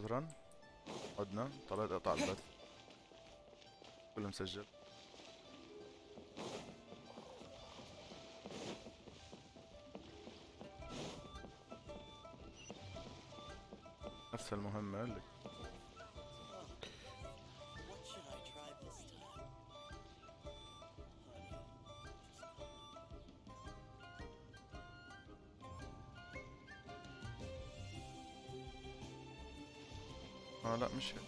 عذرا. عدنا. طلعت اقطع البث كله مسجل. نفس المهمة اللي لا مش هيك.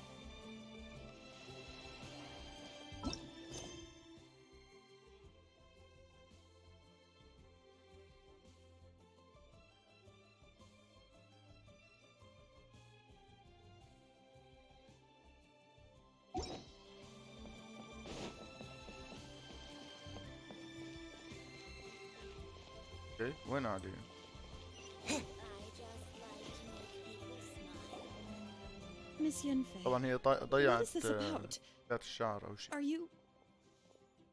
اوكي وين عادي؟ Miss Yunfei, طبعا هي what ضيعت is this about? ذات الشعر او شيء.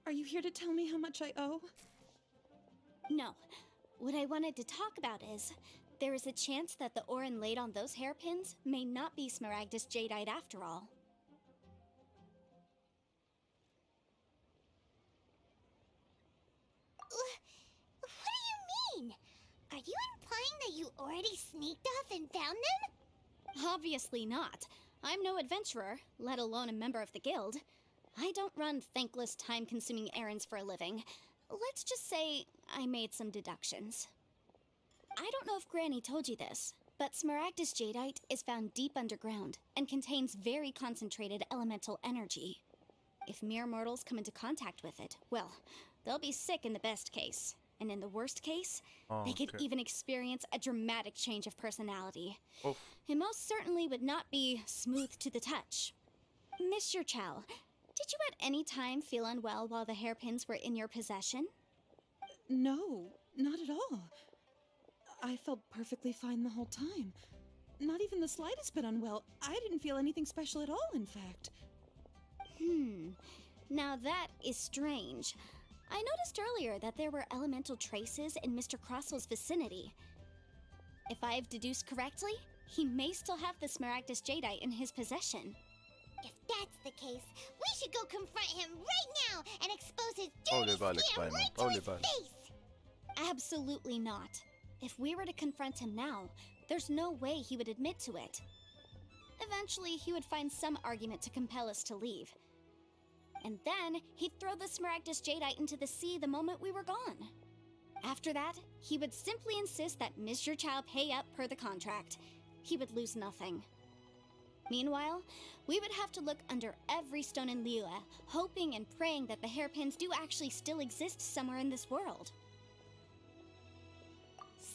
Are you here to tell me how much I owe? No. What I wanted to talk about is, there is a chance that the Orin laid on those hairpins may not be Smaragdus Jadeite after all. What do you mean? Are you implying that you already sneaked off and found them? Obviously not. I'm no adventurer, let alone a member of the guild. I don't run thankless, time-consuming errands for a living. Let's just say I made some deductions. I don't know if Granny told you this, but Smaragdus Jadeite is found deep underground and contains very concentrated elemental energy. If mere mortals come into contact with it, well, they'll be sick in the best case. And in the worst case, they could even experience a dramatic change of personality. Oof. It most certainly would not be smooth to the touch. Mr. Chow, did you at any time feel unwell while the hairpins were in your possession? No, not at all. I felt perfectly fine the whole time. Not even the slightest bit unwell. I didn't feel anything special at all, in fact. Now that is strange. I noticed earlier that there were elemental traces in Mr. Crossel's vicinity. If I've deduced correctly, he may still have the Smaragdus Jadeite in his possession. If that's the case, we should go confront him right now and expose his طولي dirty بالك scam بايمن right to طولي his بالك. face! Absolutely not. If we were to confront him now, there's no way he would admit to it. Eventually, he would find some argument to compel us to leave. And then, he'd throw the Smaragdus Jadeite into the sea the moment we were gone. After that, he would simply insist that Mr. Chow pay up per the contract. He would lose nothing. Meanwhile, we would have to look under every stone in Liyue, hoping and praying that the hairpins do actually still exist somewhere in this world.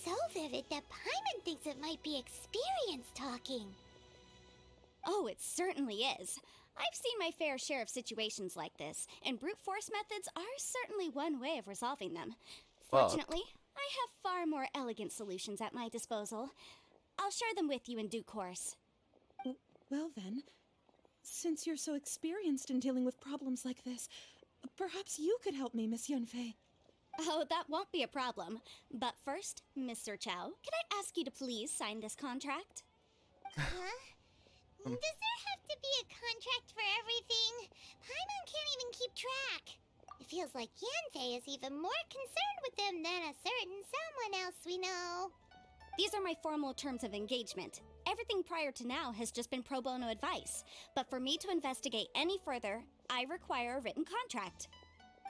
So vivid that Paimon thinks it might be experience talking. Oh, it certainly is. I've seen my fair share of situations like this, and brute force methods are certainly one way of resolving them. Fortunately, I have far more elegant solutions at my disposal. I'll share them with you in due course. Well then, since you're so experienced in dealing with problems like this, perhaps you could help me, Miss Yunfei. Oh, that won't be a problem. But first, Mr. Chow, can I ask you to please sign this contract? Huh? Does there have to be a contract for everything? Paimon can't even keep track. It feels like Yanfei is even more concerned with them than a certain someone else we know. These are my formal terms of engagement. Everything prior to now has just been pro bono advice. But for me to investigate any further, I require a written contract.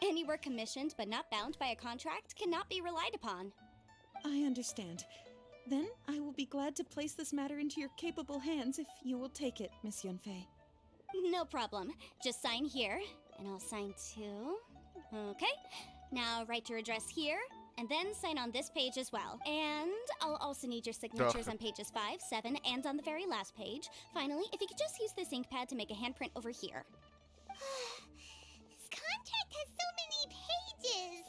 Any work commissioned but not bound by a contract cannot be relied upon. I understand. Then I will be glad to place this matter into your capable hands if you will take it, Miss Yunfei. No problem. Just sign here, and I'll sign too. Okay. Now write your address here, and then sign on this page as well. And I'll also need your signatures on pages 5, 7, and on the very last page. Finally, if you could just use this ink pad to make a handprint over here. This contract has so many pages.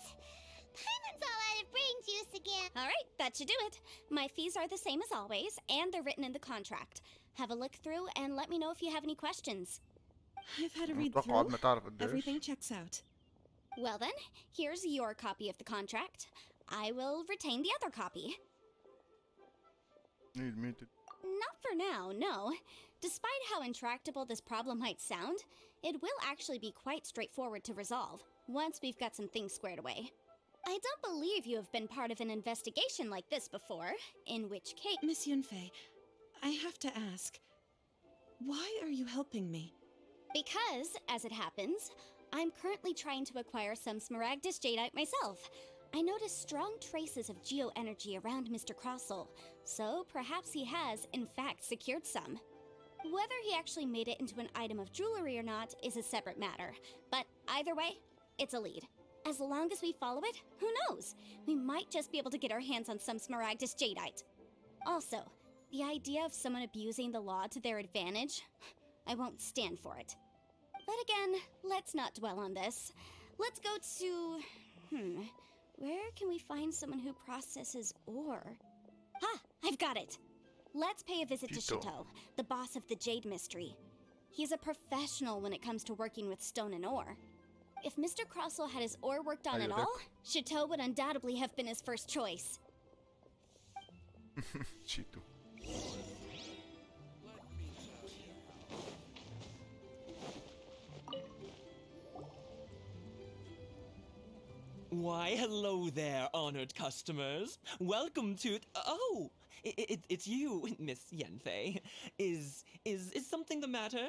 Paimon's all out of brain juice again. All right, that should do it. My fees are the same as always, and they're written in the contract. Have a look through and let me know if you have any questions. I've had a read أتوقع عاد ما through. تعرف قديش. Everything checks out. Well then, here's your copy of the contract. I will retain the other copy. Need me to Not for now, no. Despite how intractable this problem might sound, it will actually be quite straightforward to resolve, once we've got some things squared away. I don't believe you have been part of an investigation like this before, in which case— Miss Yunfei, I have to ask, why are you helping me? Because, as it happens, I'm currently trying to acquire some Smaragdus Jadeite myself. I noticed strong traces of geoenergy around Mr. Crossel, so perhaps he has, in fact, secured some. Whether he actually made it into an item of jewelry or not is a separate matter, but either way, it's a lead. As long as we follow it, who knows? We might just be able to get our hands on some Smaragdus Jadeite. Also, the idea of someone abusing the law to their advantage, I won't stand for it. But again, let's not dwell on this. Let's go to... where can we find someone who processes ore? Ah, I've got it! Let's pay a visit to Chateau, the boss of the Jade Mystery. He's a professional when it comes to working with stone and ore. If Mr. Crossel had his ore worked on at all, Chateau would undoubtedly have been his first choice. Chito. Why, hello there, honored customers. Welcome to... Oh, it's you, Miss Yunfei. Is something the matter?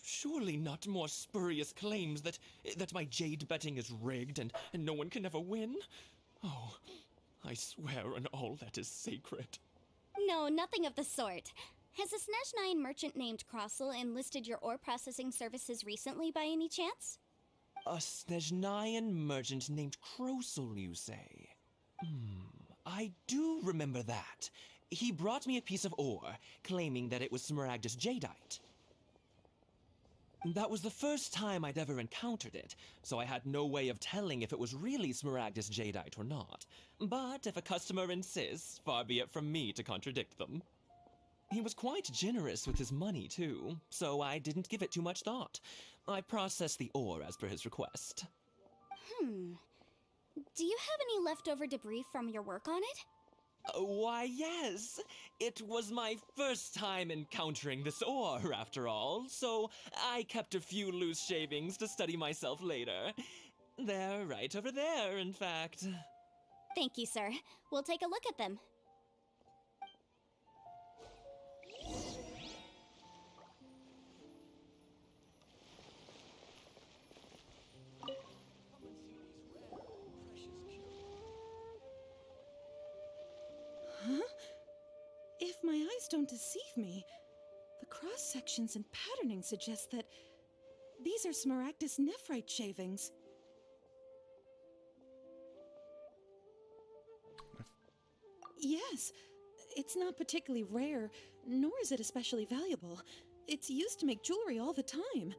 Surely not more spurious claims that my jade betting is rigged and no one can ever win? Oh, I swear on all that is sacred. No, nothing of the sort. Has a Snezhnine merchant named Crossel enlisted your ore processing services recently by any chance? A Snezhnine merchant named Crossel, you say? I do remember that. He brought me a piece of ore, claiming that it was Smaragdus Jadeite. That was the first time I'd ever encountered it, so I had no way of telling if it was really Smaragdus Jadeite or not. But if a customer insists, far be it from me to contradict them. He was quite generous with his money, too, so I didn't give it too much thought. I processed the ore as per his request. Do you have any leftover debris from your work on it? Why, yes. It was my first time encountering this ore, after all, so I kept a few loose shavings to study myself later. They're right over there, in fact. Thank you, sir. We'll take a look at them. Huh? If my eyes don't deceive me, the cross-sections and patterning suggest that these are Smaragdus nephrite shavings. Yes, it's not particularly rare, nor is it especially valuable. It's used to make jewelry all the time.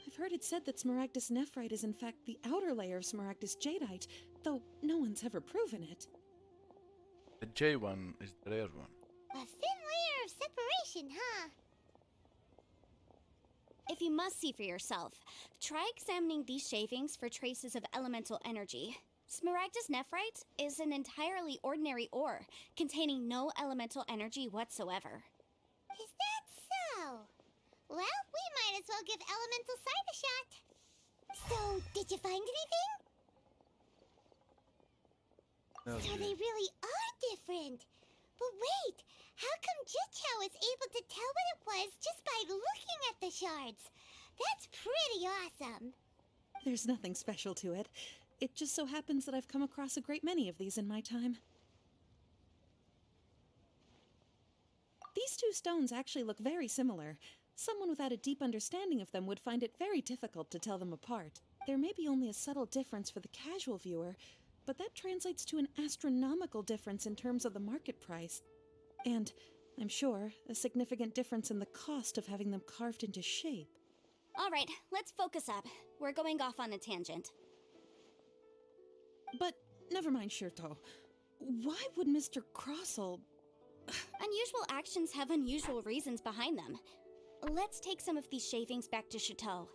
I've heard it said that Smaragdus nephrite is in fact the outer layer of Smaragdus jadeite, though no one's ever proven it. The J one is the rare one. A thin layer of separation, huh? If you must see for yourself, try examining these shavings for traces of elemental energy. Smaragdus nephrite is an entirely ordinary ore, containing no elemental energy whatsoever. Is that so? Well, we might as well give elemental sight a shot. So, did you find anything? So they really are different. But wait, how come Jichao was able to tell what it was just by looking at the shards? That's pretty awesome. There's nothing special to it. It just so happens that I've come across a great many of these in my time. These two stones actually look very similar. Someone without a deep understanding of them would find it very difficult to tell them apart. There may be only a subtle difference for the casual viewer, but that translates to an astronomical difference in terms of the market price. And, I'm sure, a significant difference in the cost of having them carved into shape. All right, let's focus up. We're going off on a tangent. But, never mind, Shirto. Why would Mr. Crossel... Unusual actions have unusual reasons behind them. Let's take some of these shavings back to Chateau.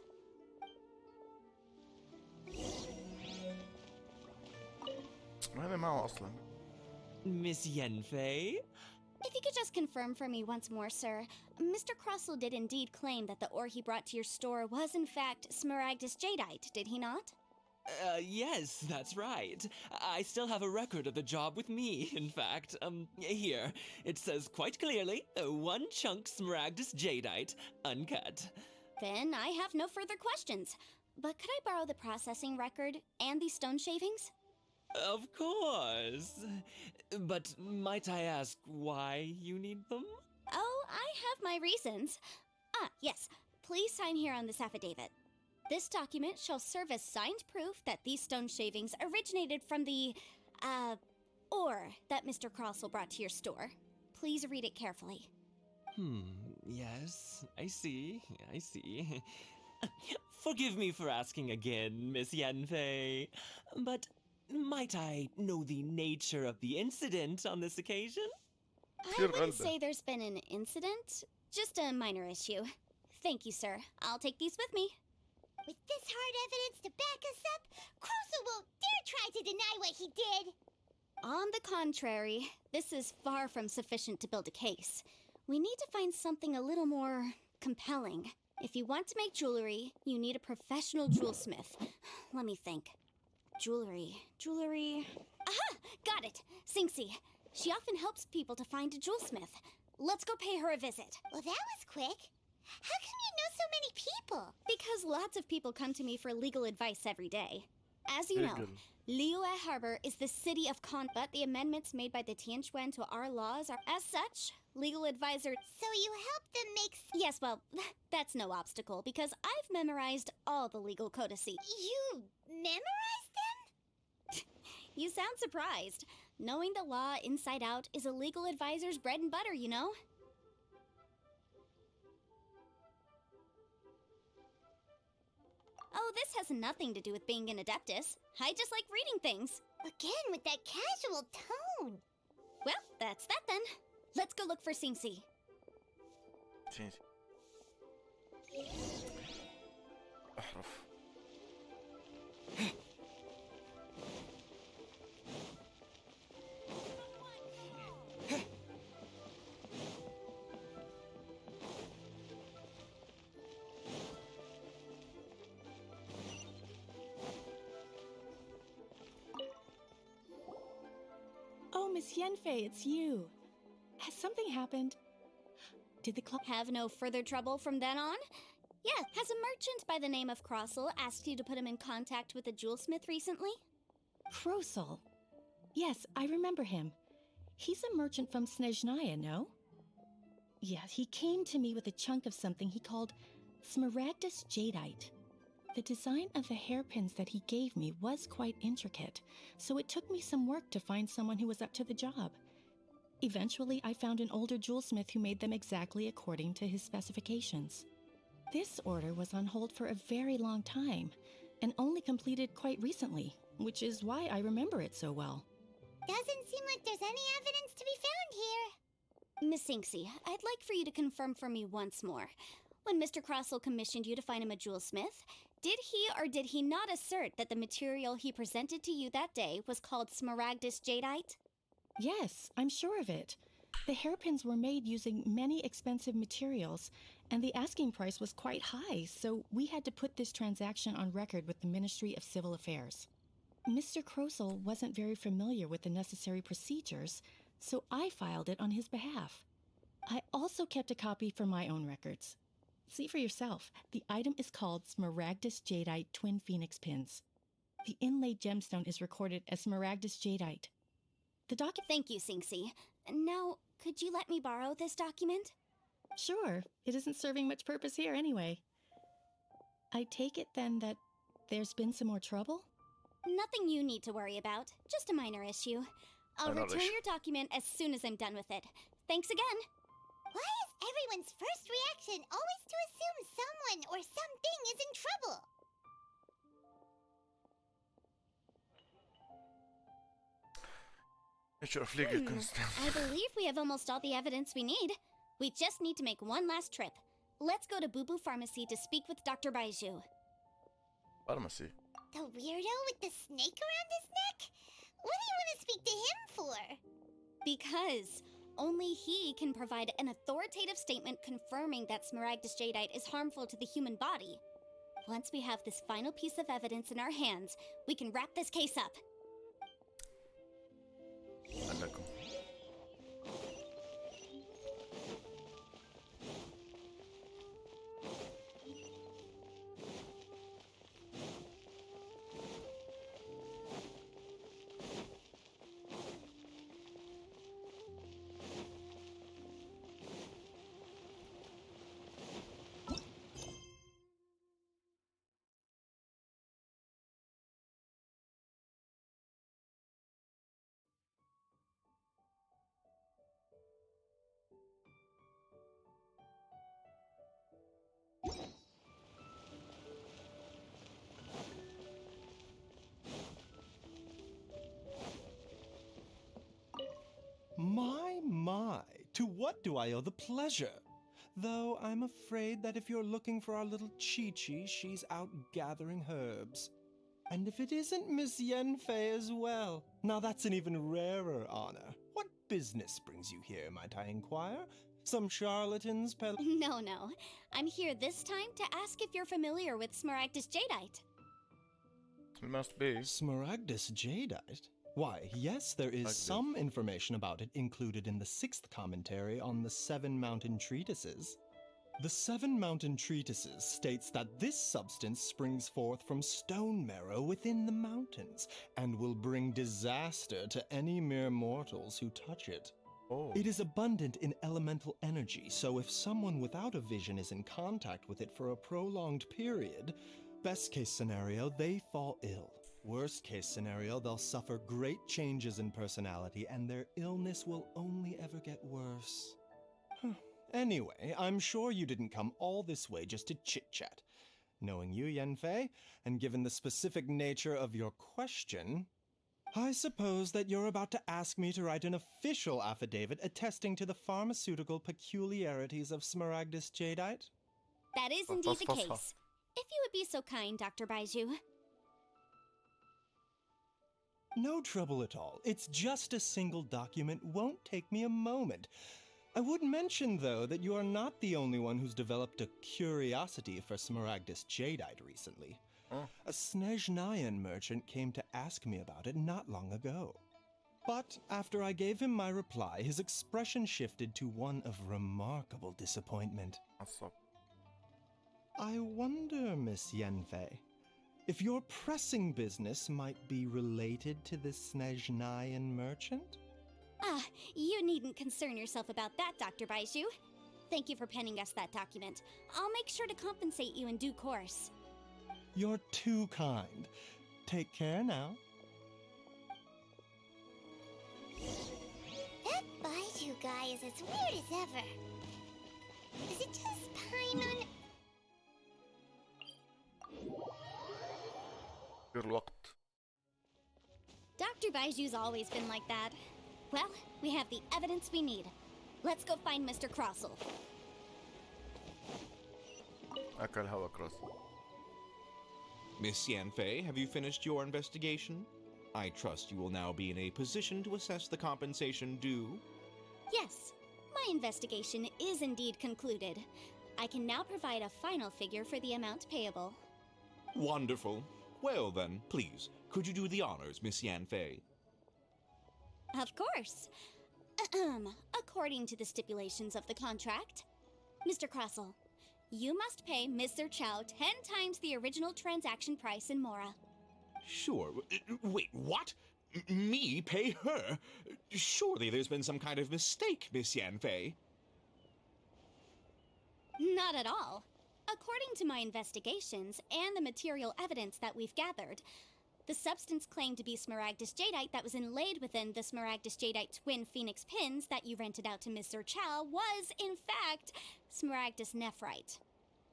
وين معه أصلا؟ Miss Yenfei, If you could just confirm for me once more, sir. Mr. Crossell did indeed claim that the ore he brought to your store was in fact Smaragdus Jadeite, did he not? Yes, that's right. I still have a record of the job with me, in fact. Here. It says quite clearly, 1 chunk Smaragdus Jadeite, uncut. Then I have no further questions. But could I borrow the processing record and these stone shavings? Of course. But might I ask why you need them? Oh, I have my reasons. Yes. Please sign here on this affidavit. This document shall serve as signed proof that these stone shavings originated from the, ore that Mr. Crossell brought to your store. Please read it carefully. Yes, I see. Forgive me for asking again, Miss Yanfei, but might I know the nature of the incident on this occasion? I wouldn't say there's been an incident, just a minor issue. Thank you, sir. I'll take these with me. With this hard evidence to back us up, Crossell won't dare try to deny what he did. On the contrary, this is far from sufficient to build a case. We need to find something a little more compelling. If you want to make jewelry, you need a professional jewelsmith. Let me think. Jewelry. Aha! Got it! Singxi. She often helps people to find a jewelsmith. Let's go pay her a visit. Well, that was quick. How come you know so many people? Because lots of people come to me for legal advice every day. As you know, Liyue Harbor is the city of but the amendments made by the Tianquan to our laws are, as such, legal advisor. So you help them make... Yes, well, that's no obstacle, because I've memorized all the legal codices. You memorized them? You sound surprised. Knowing the law inside out is a legal advisor's bread and butter, you know? Oh, this has nothing to do with being an adeptus. I just like reading things. Again, with that casual tone. Well, that's that then. Let's go look for Singxi. أحرف. Oh, Miss Yanfei, it's you. Has something happened? Did the club Have no further trouble from then on? Yeah, has a merchant by the name of Crossell asked you to put him in contact with a jewelsmith recently? Crossell? Yes, I remember him. He's a merchant from Snezhnaya, no? Yeah, he came to me with a chunk of something he called Smaragdus Jadeite. The design of the hairpins that he gave me was quite intricate, so it took me some work to find someone who was up to the job. Eventually, I found an older jewelsmith who made them exactly according to his specifications. This order was on hold for a very long time, and only completed quite recently, which is why I remember it so well. Doesn't seem like there's any evidence to be found here. Miss Singxi, I'd like for you to confirm for me once more. When Mr. Crossell commissioned you to find him a jewelsmith, did he or did he not assert that the material he presented to you that day was called Smaragdus Jadeite? Yes, I'm sure of it. The hairpins were made using many expensive materials, and the asking price was quite high, so we had to put this transaction on record with the Ministry of Civil Affairs. Mr. Crossell wasn't very familiar with the necessary procedures, so I filed it on his behalf. I also kept a copy for my own records. See for yourself, the item is called Smaragdus Jadeite Twin Phoenix Pins. The inlaid gemstone is recorded as Smaragdus Jadeite. The document... Thank you, Singxi. Now, could you let me borrow this document? Sure, it isn't serving much purpose here anyway. I take it then that there's been some more trouble? Nothing you need to worry about, just a minor issue. I'll Minor return issue. your document as soon as I'm done with it. Thanks again. Why is everyone's first reaction always to assume someone or something is in trouble? Nature of legal constant. I believe we have almost all the evidence we need. We just need to make one last trip. Let's go to Boo Boo Pharmacy to speak with Dr. Baiju. Pharmacy. The weirdo with the snake around his neck? What do you want to speak to him for? Because only he can provide an authoritative statement confirming that Smaragdus jadeite is harmful to the human body. Once we have this final piece of evidence in our hands, we can wrap this case up. عندكم. My, to what do I owe the pleasure? Though I'm afraid that if you're looking for our little Chi-Chi, she's out gathering herbs. And if it isn't Miss Yenfei as well, now that's an even rarer honor. What business brings you here, might I inquire? Some charlatans No. I'm here this time to ask if you're familiar with Smaragdus jadeite. It must be. Smaragdus jadeite? Why, yes, there is some information about it included in the 6th commentary on the 7 Mountain Treatises. The 7 Mountain Treatises states that this substance springs forth from stone marrow within the mountains, and will bring disaster to any mere mortals who touch it. Oh. It is abundant in elemental energy, so if someone without a vision is in contact with it for a prolonged period, best case scenario, they fall ill. Worst case scenario, they'll suffer great changes in personality and their illness will only ever get worse. Anyway, I'm sure you didn't come all this way just to chit-chat. Knowing you, Yenfei, and given the specific nature of your question, I suppose that you're about to ask me to write an official affidavit attesting to the pharmaceutical peculiarities of Smaragdus jadeite? That is indeed the case. If you would be so kind, Dr. Baiju. No trouble at all. It's just a single document. Won't take me a moment. I would mention, though, that you are not the only one who's developed a curiosity for Smaragdus jadeite recently. A Snezhnayan merchant came to ask me about it not long ago. But after I gave him my reply, his expression shifted to one of remarkable disappointment. I wonder, Miss Yenfei, if your pressing business might be related to this Snezhnayan merchant? Ah, you needn't concern yourself about that, Dr. Baiju. Thank you for penning us that document. I'll make sure to compensate you in due course. You're too kind. Take care now. That Baiju guy is as weird as ever. Is it just Paimon? الوقت. Dr. Baiju's always been like that. Well, we have the evidence we need. Let's go find Mr. Crossell. أكل هوا كروس. Miss Yanfei, have you finished your investigation? I trust you will now be in a position to assess the compensation due. Yes, my investigation is indeed concluded. I can now provide a final figure for the amount payable. Wonderful. Well then, please, could you do the honors, Miss Yanfei? Of course. According to the stipulations of the contract, Mr. Crossell, you must pay Mr. Chow 10 times the original transaction price in Mora. Sure. Wait, what? Me pay her? Surely there's been some kind of mistake, Miss Yanfei. Not at all. According to my investigations and the material evidence that we've gathered, the substance claimed to be Smaragdus jadeite that was inlaid within the Smaragdus jadeite twin phoenix pins that you rented out to Mr. Chow was, in fact, Smaragdus nephrite.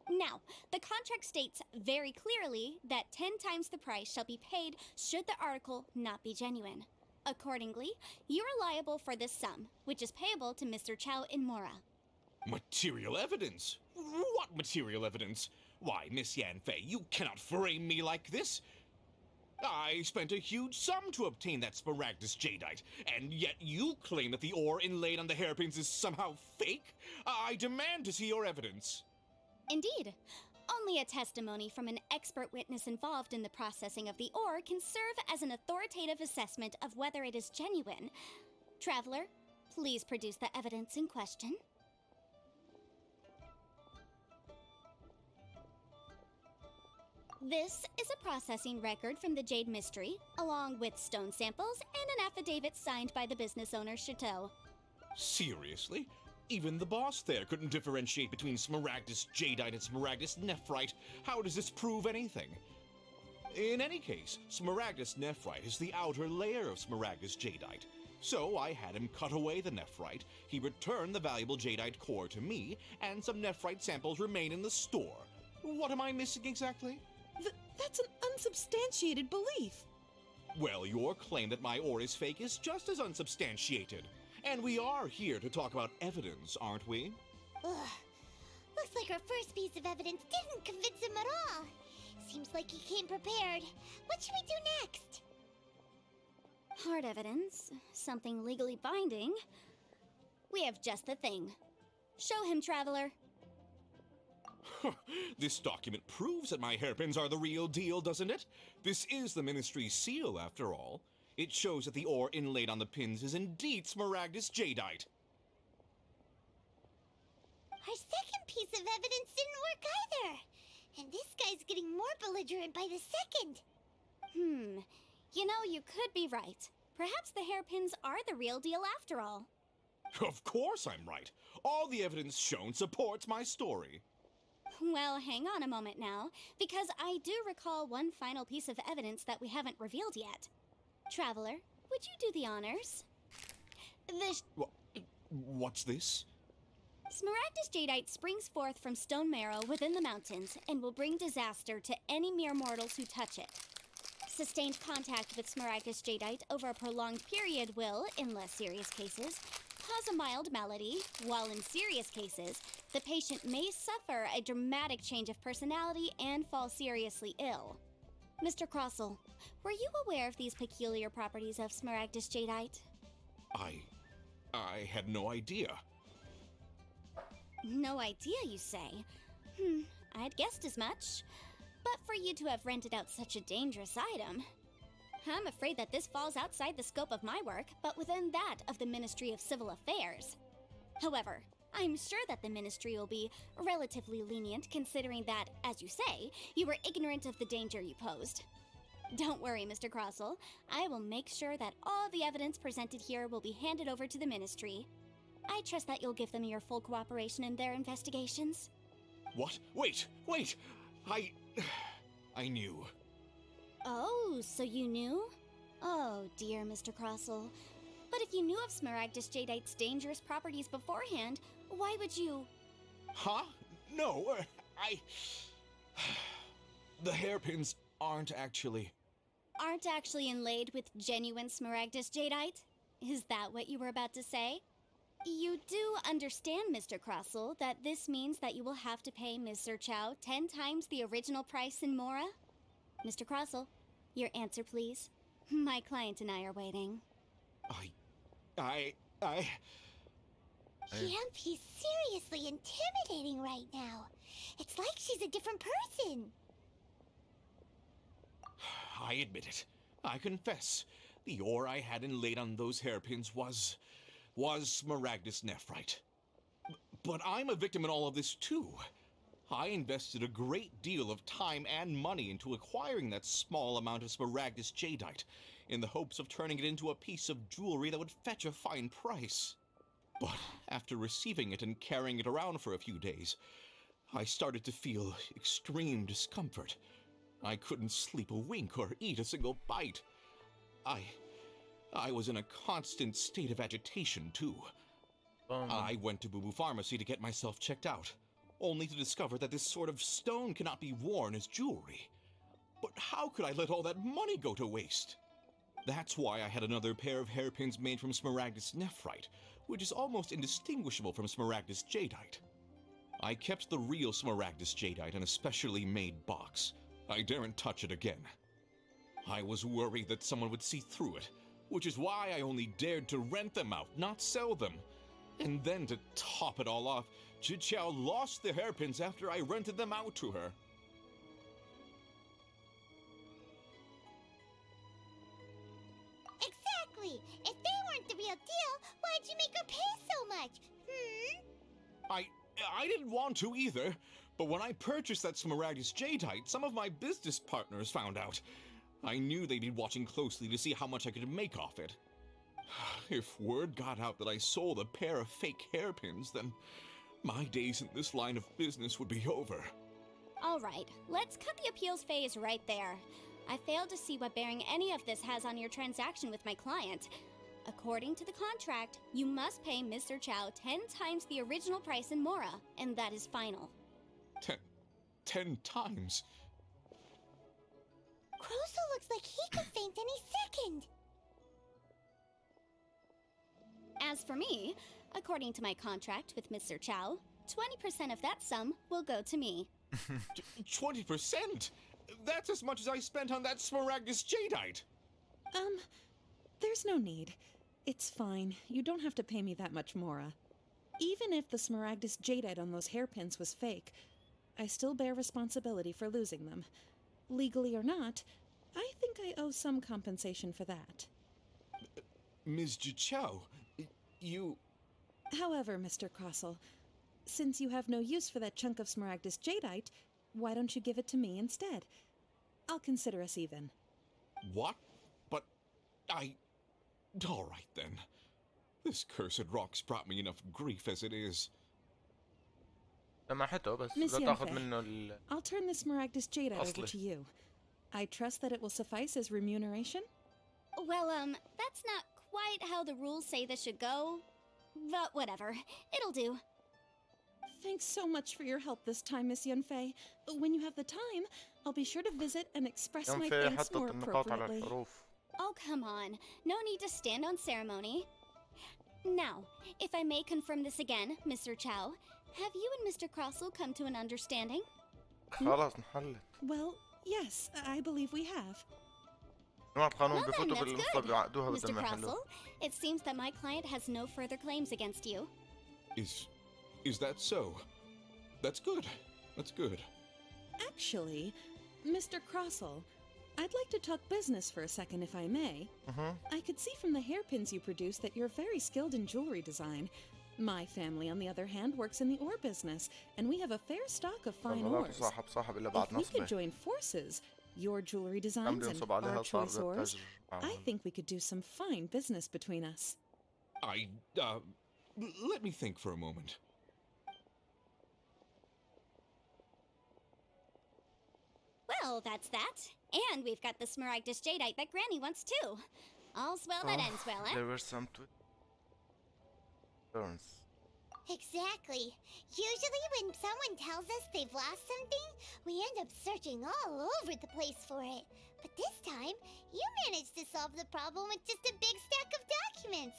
Now, the contract states very clearly that 10 times the price shall be paid should the article not be genuine. Accordingly, you are liable for this sum, which is payable to Mr. Chow in Mora. Material evidence? What material evidence? Why, Miss Yanfei, you cannot frame me like this. I spent a huge sum to obtain that Smaragdus Jadeite, and yet you claim that the ore inlaid on the hairpins is somehow fake? I demand to see your evidence. Indeed. Only a testimony from an expert witness involved in the processing of the ore can serve as an authoritative assessment of whether it is genuine. Traveler, please produce the evidence in question. This is a processing record from the Jade Mystery, along with stone samples and an affidavit signed by the business owner, Chateau. Seriously? Even the boss there couldn't differentiate between Smaragdus Jadeite and Smaragdus Nephrite. How does this prove anything? In any case, Smaragdus Nephrite is the outer layer of Smaragdus Jadeite. So I had him cut away the Nephrite, he returned the valuable Jadeite core to me, and some Nephrite samples remain in the store. What am I missing exactly? That's an unsubstantiated belief. Well, your claim that my ore is fake is just as unsubstantiated. And we are here to talk about evidence, aren't we? Ugh. Looks like our first piece of evidence didn't convince him at all. Seems like he came prepared. What should we do next? Hard evidence, something legally binding. We have just the thing. Show him, Traveler. This document proves that my hairpins are the real deal, doesn't it? This is the Ministry's seal, after all. It shows that the ore inlaid on the pins is indeed Smaragdus Jadeite. Our second piece of evidence didn't work either. And this guy's getting more belligerent by the second. You know, you could be right. Perhaps the hairpins are the real deal after all. Of course I'm right. All the evidence shown supports my story. Well, hang on a moment now, because I do recall one final piece of evidence that we haven't revealed yet. Traveler, would you do the honors? What's this? Smaragdus Jadeite springs forth from stone marrow within the mountains and will bring disaster to any mere mortals who touch it. Sustained contact with Smaragdus Jadeite over a prolonged period will, in less serious cases, cause a mild malady, while in serious cases, the patient may suffer a dramatic change of personality and fall seriously ill. Mr. Crossell, were you aware of these peculiar properties of Smaragdus Jadeite? I had no idea. No idea, you say? I'd guessed as much. But for you to have rented out such a dangerous item, I'm afraid that this falls outside the scope of my work, but within that of the Ministry of Civil Affairs. However, I'm sure that the Ministry will be relatively lenient considering that, as you say, you were ignorant of the danger you posed. Don't worry, Mr. Crossell. I will make sure that all the evidence presented here will be handed over to the Ministry. I trust that you'll give them your full cooperation in their investigations. What? Wait! I knew. Oh, so you knew? Oh, dear, Mr. Crossell. But if you knew of Smaragdus Jadeite's dangerous properties beforehand, why would you... Huh? No, The hairpins aren't actually inlaid with genuine Smaragdus Jadeite? Is that what you were about to say? You do understand, Mr. Crossell, that this means that you will have to pay Ms. Zerchow 10 times the original price in Mora? Mr. Crossell, your answer, please. My client and I are waiting. Yep, he's seriously intimidating right now. It's like she's a different person. I admit it. I confess. The ore I had inlaid on those hairpins was Smaragdus Nephrite. But I'm a victim in all of this too. I invested a great deal of time and money into acquiring that small amount of Smaragdus Jadeite, in the hopes of turning it into a piece of jewelry that would fetch a fine price. But after receiving it and carrying it around for a few days, I started to feel extreme discomfort. I couldn't sleep a wink or eat a single bite. I was in a constant state of agitation, too. I went to Boo Boo Pharmacy to get myself checked out, only to discover that this sort of stone cannot be worn as jewelry. But how could I let all that money go to waste? That's why I had another pair of hairpins made from Smaragdus Nephrite, which is almost indistinguishable from Smaragdus Jadeite. I kept the real Smaragdus Jadeite in a specially made box. I daren't touch it again. I was worried that someone would see through it, which is why I only dared to rent them out, not sell them. And then to top it all off, Jiqiao lost the hairpins after I rented them out to her. Exactly! If they weren't the real deal, why'd you make her pay so much? I didn't want to either, but when I purchased that Smaragdus Jadeite, some of my business partners found out. I knew they'd be watching closely to see how much I could make off it. If word got out that I sold a pair of fake hairpins, then my days in this line of business would be over. All right, let's cut the appeals phase right there. I failed to see what bearing any of this has on your transaction with my client. According to the contract, you must pay Mr. Chow 10 times the original price in Mora, and that is final. 10 times? Croso looks like he could faint any second. As for me, according to my contract with Mr. Chow, 20% of that sum will go to me. 20%? That's as much as I spent on that Smaragdus Jadeite! There's no need. It's fine. You don't have to pay me that much, Mora. Even if the Smaragdus Jadeite on those hairpins was fake, I still bear responsibility for losing them. Legally or not, I think I owe some compensation for that. Ms. Jiqiao, you... However, Mr. Crossell, since you have no use for that chunk of Smaragdus Jadeite, why don't you give it to me instead? I'll consider us even. What? But all right then. This cursed rock's brought me enough grief as it is. سمحته بس Miss لا تاخذ Yanfei, منه I'll turn the Smaragdus Jadeite over أصلي. to you. I trust that it will suffice as remuneration? Well, that's not quite how the rules say this should go. But whatever, it'll do. Thanks so much for your help this time, Miss Yanfei. When you have the time, I'll be sure to visit and express my ينفع thanks حطت more النقاط على appropriately. الحروف. Oh, come on. No need to stand on ceremony. Now, if I may confirm this again, Mr. Chow, have you and Mr. Crossell come to an understanding? خلاص انحلت. Well, yes, I believe we have. جماعة القانون Well then, بفوتوا that's بالمفروض good. يعقدوها Mr. بدل ما يحلوها. Crossell, it seems that my client has no further claims against you. Is that so? That's good. That's good. Actually, Mr. Crossell, I'd like to talk business for a second, if I may. I could see from the hairpins you produce that you're very skilled in jewelry design. My family, on the other hand, works in the ore business, and we have a fair stock of fine والله لا ores. تصاحب صاحب إلا بعد If we could نصبه. join forces, your jewelry عم designs and بينصب عليها our صار choice ores, التاجر I معهم. think we could do some fine business between us. Let me think for a moment. Well, that's that. And we've got the Smaragdus Jadeite that Granny wants too. All's well that ends well, eh? There were some turns. Exactly. Usually when someone tells us they've lost something, we end up searching all over the place for it. But this time, you managed to solve the problem with just a big stack of documents.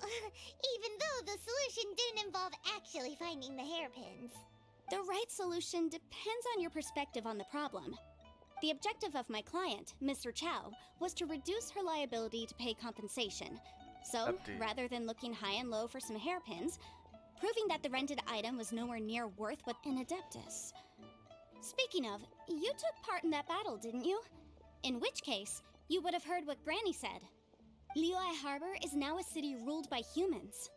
Even though the solution didn't involve actually finding the hairpins. The right solution depends on your perspective on the problem. The objective of my client, Mr. Chow, was to reduce her liability to pay compensation. So, Update. rather than looking high and low for some hairpins, proving that the rented item was nowhere near worth what an Adeptus. Speaking of, you took part in that battle, didn't you? In which case, you would have heard what Granny said. Liyue Harbor is now a city ruled by humans.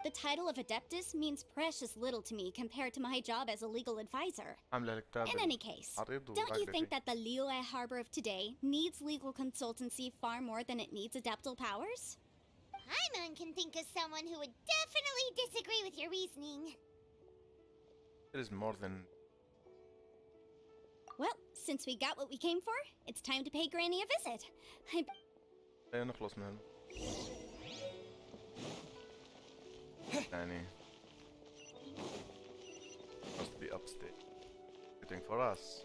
The title of Adeptus means precious little to me compared to my job as a legal advisor. عاملة الكتاب In any case, العريض don't you وراقدة think فيه. that the Liyue Harbor of today needs legal consultancy far more than it needs adeptal powers? Paimon can think of someone who would definitely disagree with your reasoning. It is more than Well, since we got what we came for, it's time to pay Granny a visit. لا نخلص من يعني must be upstate waiting for us.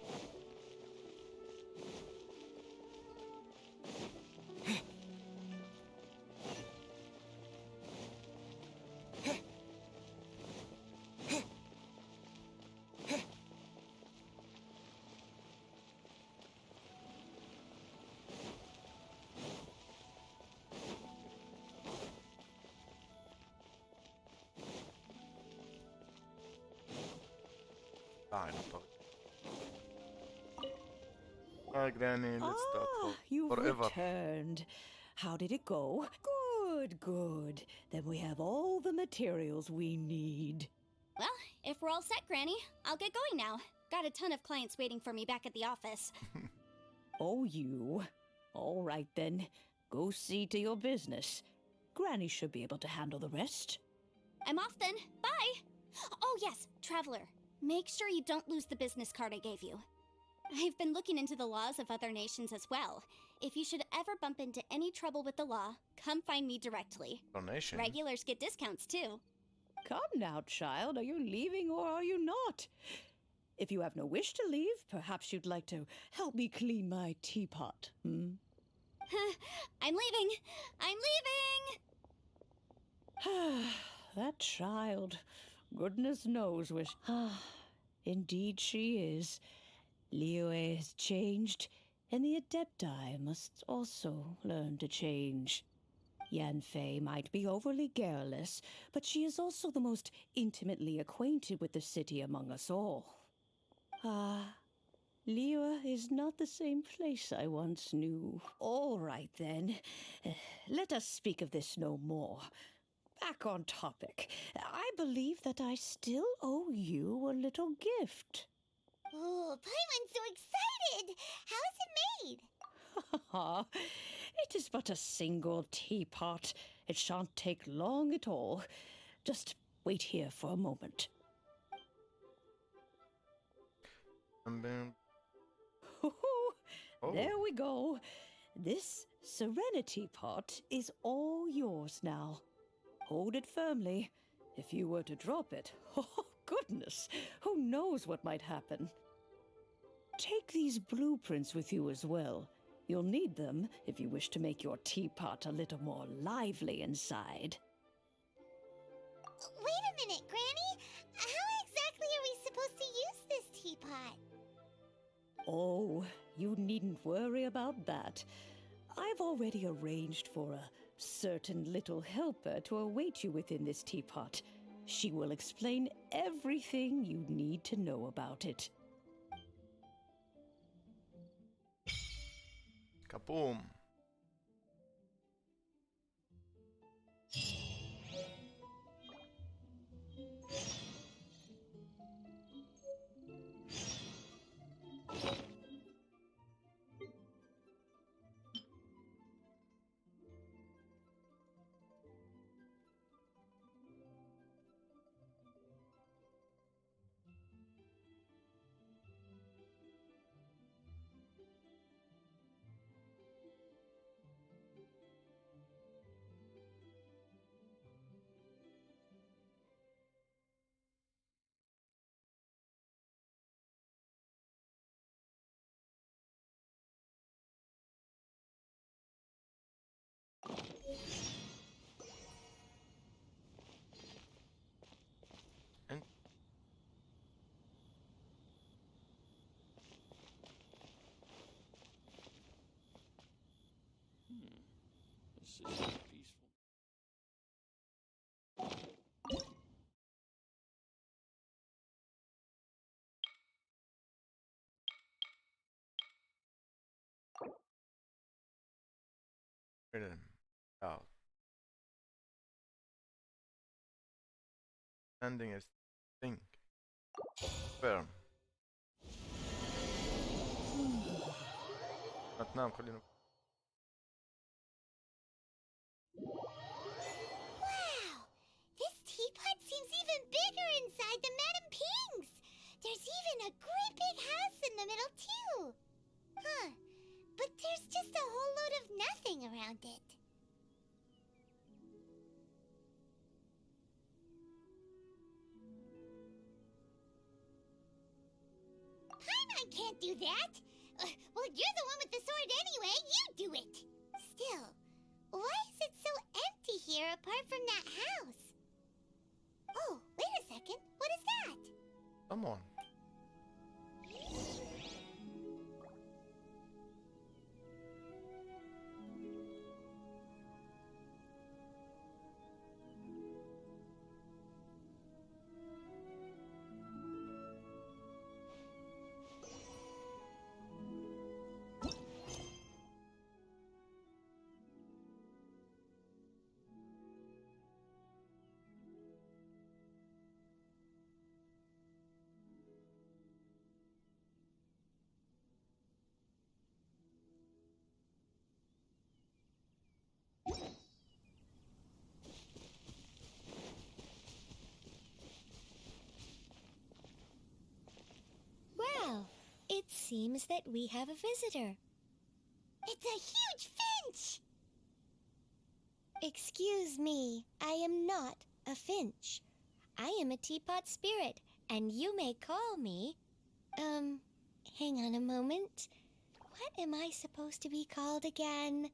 Ah, non torno. Ah, Granny, let's start for You've forever. returned. How did it go? Good, good. Then we have all the materials we need. Well, if we're all set, Granny, I'll get going now. Got a ton of clients waiting for me back at the office. Oh, you. All right, then. Go see to your business. Granny should be able to handle the rest. I'm off then. Bye! Oh, yes, Traveler. Make sure you don't lose the business card I gave you. I've been looking into the laws of other nations as well. If you should ever bump into any trouble with the law, come find me directly. Donation. Regulars get discounts too. Come now, child. Are you leaving or are you not? If you have no wish to leave, perhaps you'd like to help me clean my teapot, hmm? I'm leaving! I'm leaving! That child. Goodness knows where indeed she is. Liyue has changed, and the Adepti must also learn to change. Yanfei might be overly garrulous, but she is also the most intimately acquainted with the city among us all. Liyue is not the same place I once knew. All right, then. Let us speak of this no more. Back on topic. I believe that I still owe you a little gift. Oh, Paimon's so excited! How is it made? It is but a single teapot. It shan't take long at all. Just wait here for a moment. And then, There we go. This Serenity pot is all yours now. Hold it firmly. If you were to drop it, oh goodness, who knows what might happen. Take these blueprints with you as well. You'll need them if you wish to make your teapot a little more lively inside. Wait a minute, Granny! How exactly are we supposed to use this teapot? Oh, you needn't worry about that. I've already arranged for a certain little helper to await you within this teapot. She will explain everything you need to know about it. kaboom. And This is peaceful. rhythm out. Ending is think. Firm. هتنام خلينا. Wow! This teapot seems even bigger inside than Madame Ping's! There's even a great big house in the middle, too! Huh. But there's just a whole load of nothing around it. Paimon can't do that! Well, you're the one with the sword anyway, you do it! Still, why is it so empty here apart from that house? Oh, wait a second. What is that? Come on. seems that we have a visitor. It's a huge finch! Excuse me, I am not a finch. I am a teapot spirit, and you may call me... hang on a moment. What am I supposed to be called again?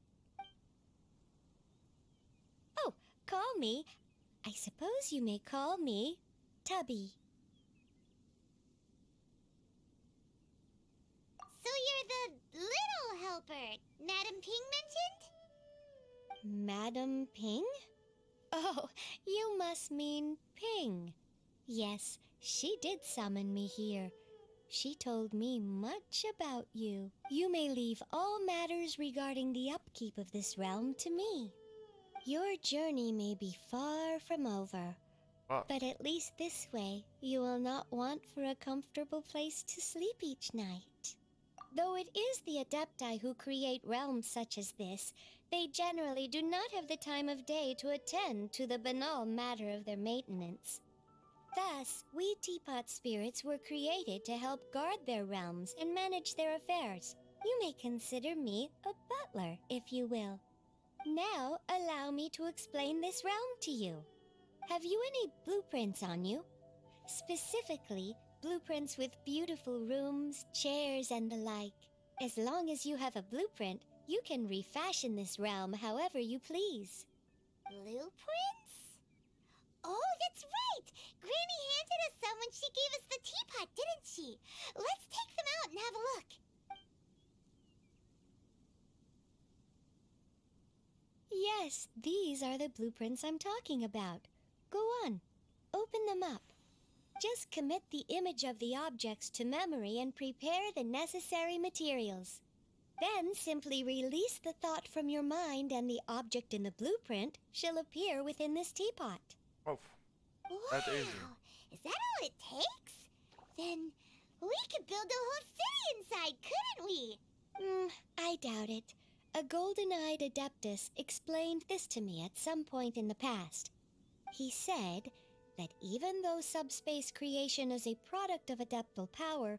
Oh, call me. I suppose you may call me Tubby. So you're the little helper Madam Ping mentioned? Madam Ping? Oh, you must mean Ping. Yes, she did summon me here. She told me much about you. You may leave all matters regarding the upkeep of this realm to me. Your journey may be far from over, Wow. but at least this way you will not want for a comfortable place to sleep each night. Though it is the Adepti who create realms such as this, they generally do not have the time of day to attend to the banal matter of their maintenance. Thus, we Teapot spirits were created to help guard their realms and manage their affairs. You may consider me a butler, if you will. Now, allow me to explain this realm to you. Have you any blueprints on you? Specifically, blueprints with beautiful rooms, chairs, and the like. As long as you have a blueprint, you can refashion this realm however you please. Blueprints? Oh, that's right! Granny handed us some when she gave us the teapot, didn't she? Let's take them out and have a look. Yes, these are the blueprints I'm talking about. Go on, open them up. Just commit the image of the objects to memory and prepare the necessary materials. Then simply release the thought from your mind and the object in the blueprint shall appear within this teapot. Oh, that easy. Is that all it takes? Then we could build a whole city inside, couldn't we? I doubt it. A golden-eyed adeptus explained this to me at some point in the past. He said that even though subspace creation is a product of adeptal power,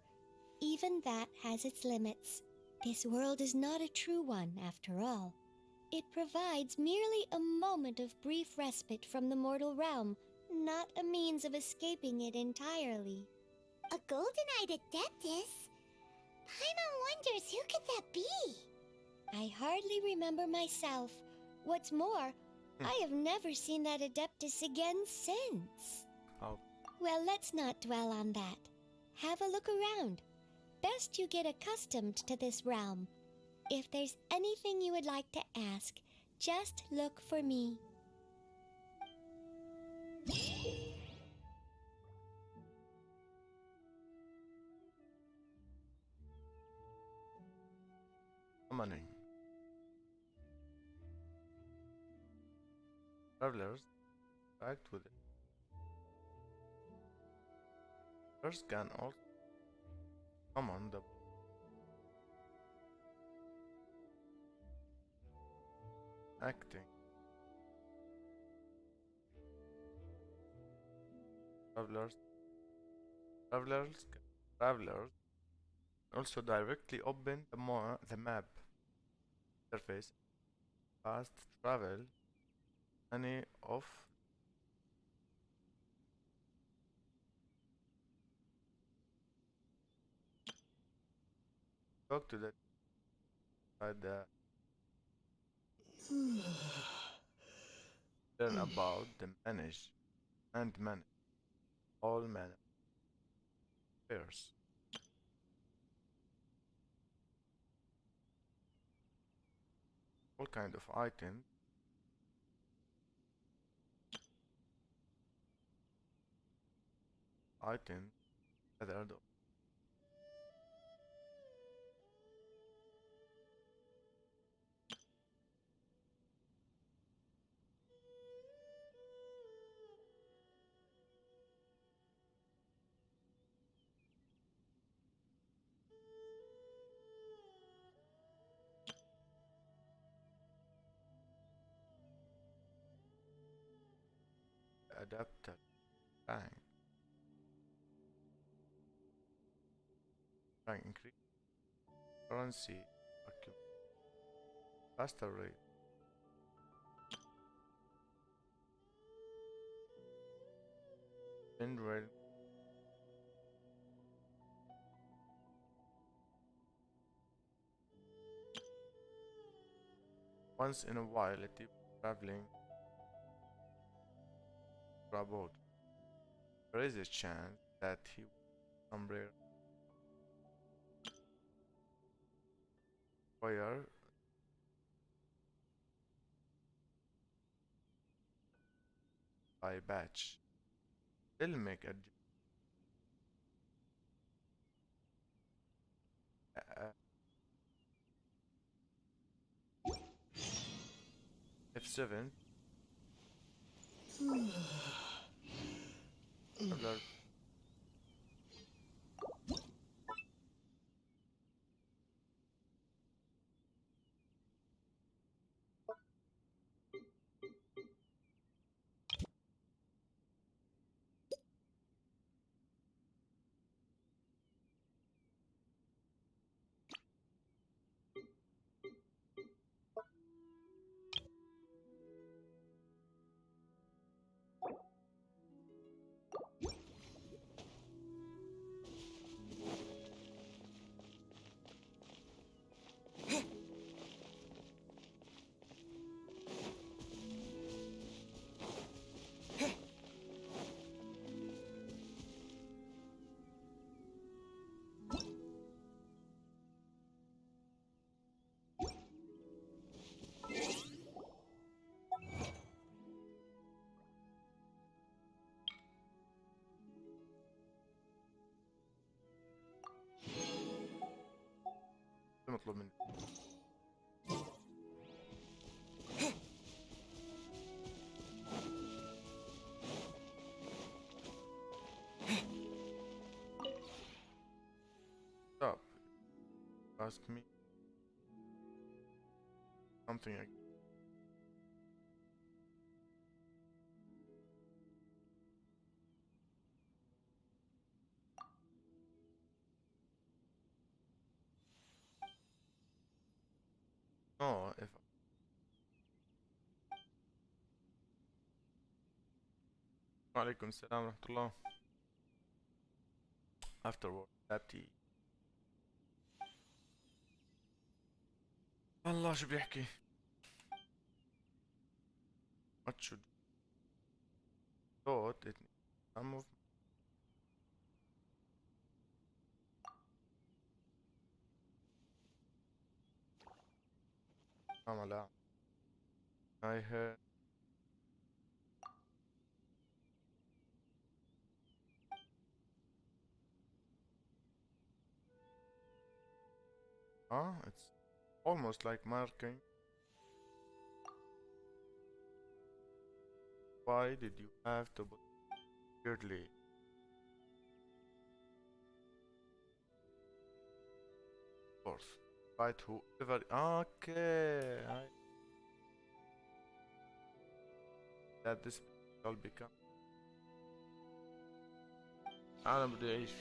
even that has its limits. This world is not a true one, after all. It provides merely a moment of brief respite from the mortal realm, not a means of escaping it entirely. A golden-eyed adeptus? Paimon wonders who could that be? I hardly remember myself. What's more, I have never seen that adeptus again since. Oh. Well, let's not dwell on that. Have a look around. Best you get accustomed to this realm. If there's anything you would like to ask, just look for me. Summoning. Travelers interact with it. Travelers can also summon the acting. Travelers also directly open the map interface. Fast travel any of talk to the learn about the manage all manner affairs. All kind of items gathered. Adapted rank increase currency, faster rate. Wind rail. Once in a while, a tip traveling about. There is a chance that he will somewhere where by batch. They'll make a F7. Traveler. شو مطلوب مني؟ Stop. Ask me something again. No, if وعليكم السلام ورحمة الله. Afterward, that tea. الله شو بيحكي؟ What should thought it some of لا I heard it's almost like marking. Why did you have to put weirdly? Of course. Fight whoever. Okay. That this will become. أنا بدي أعيش.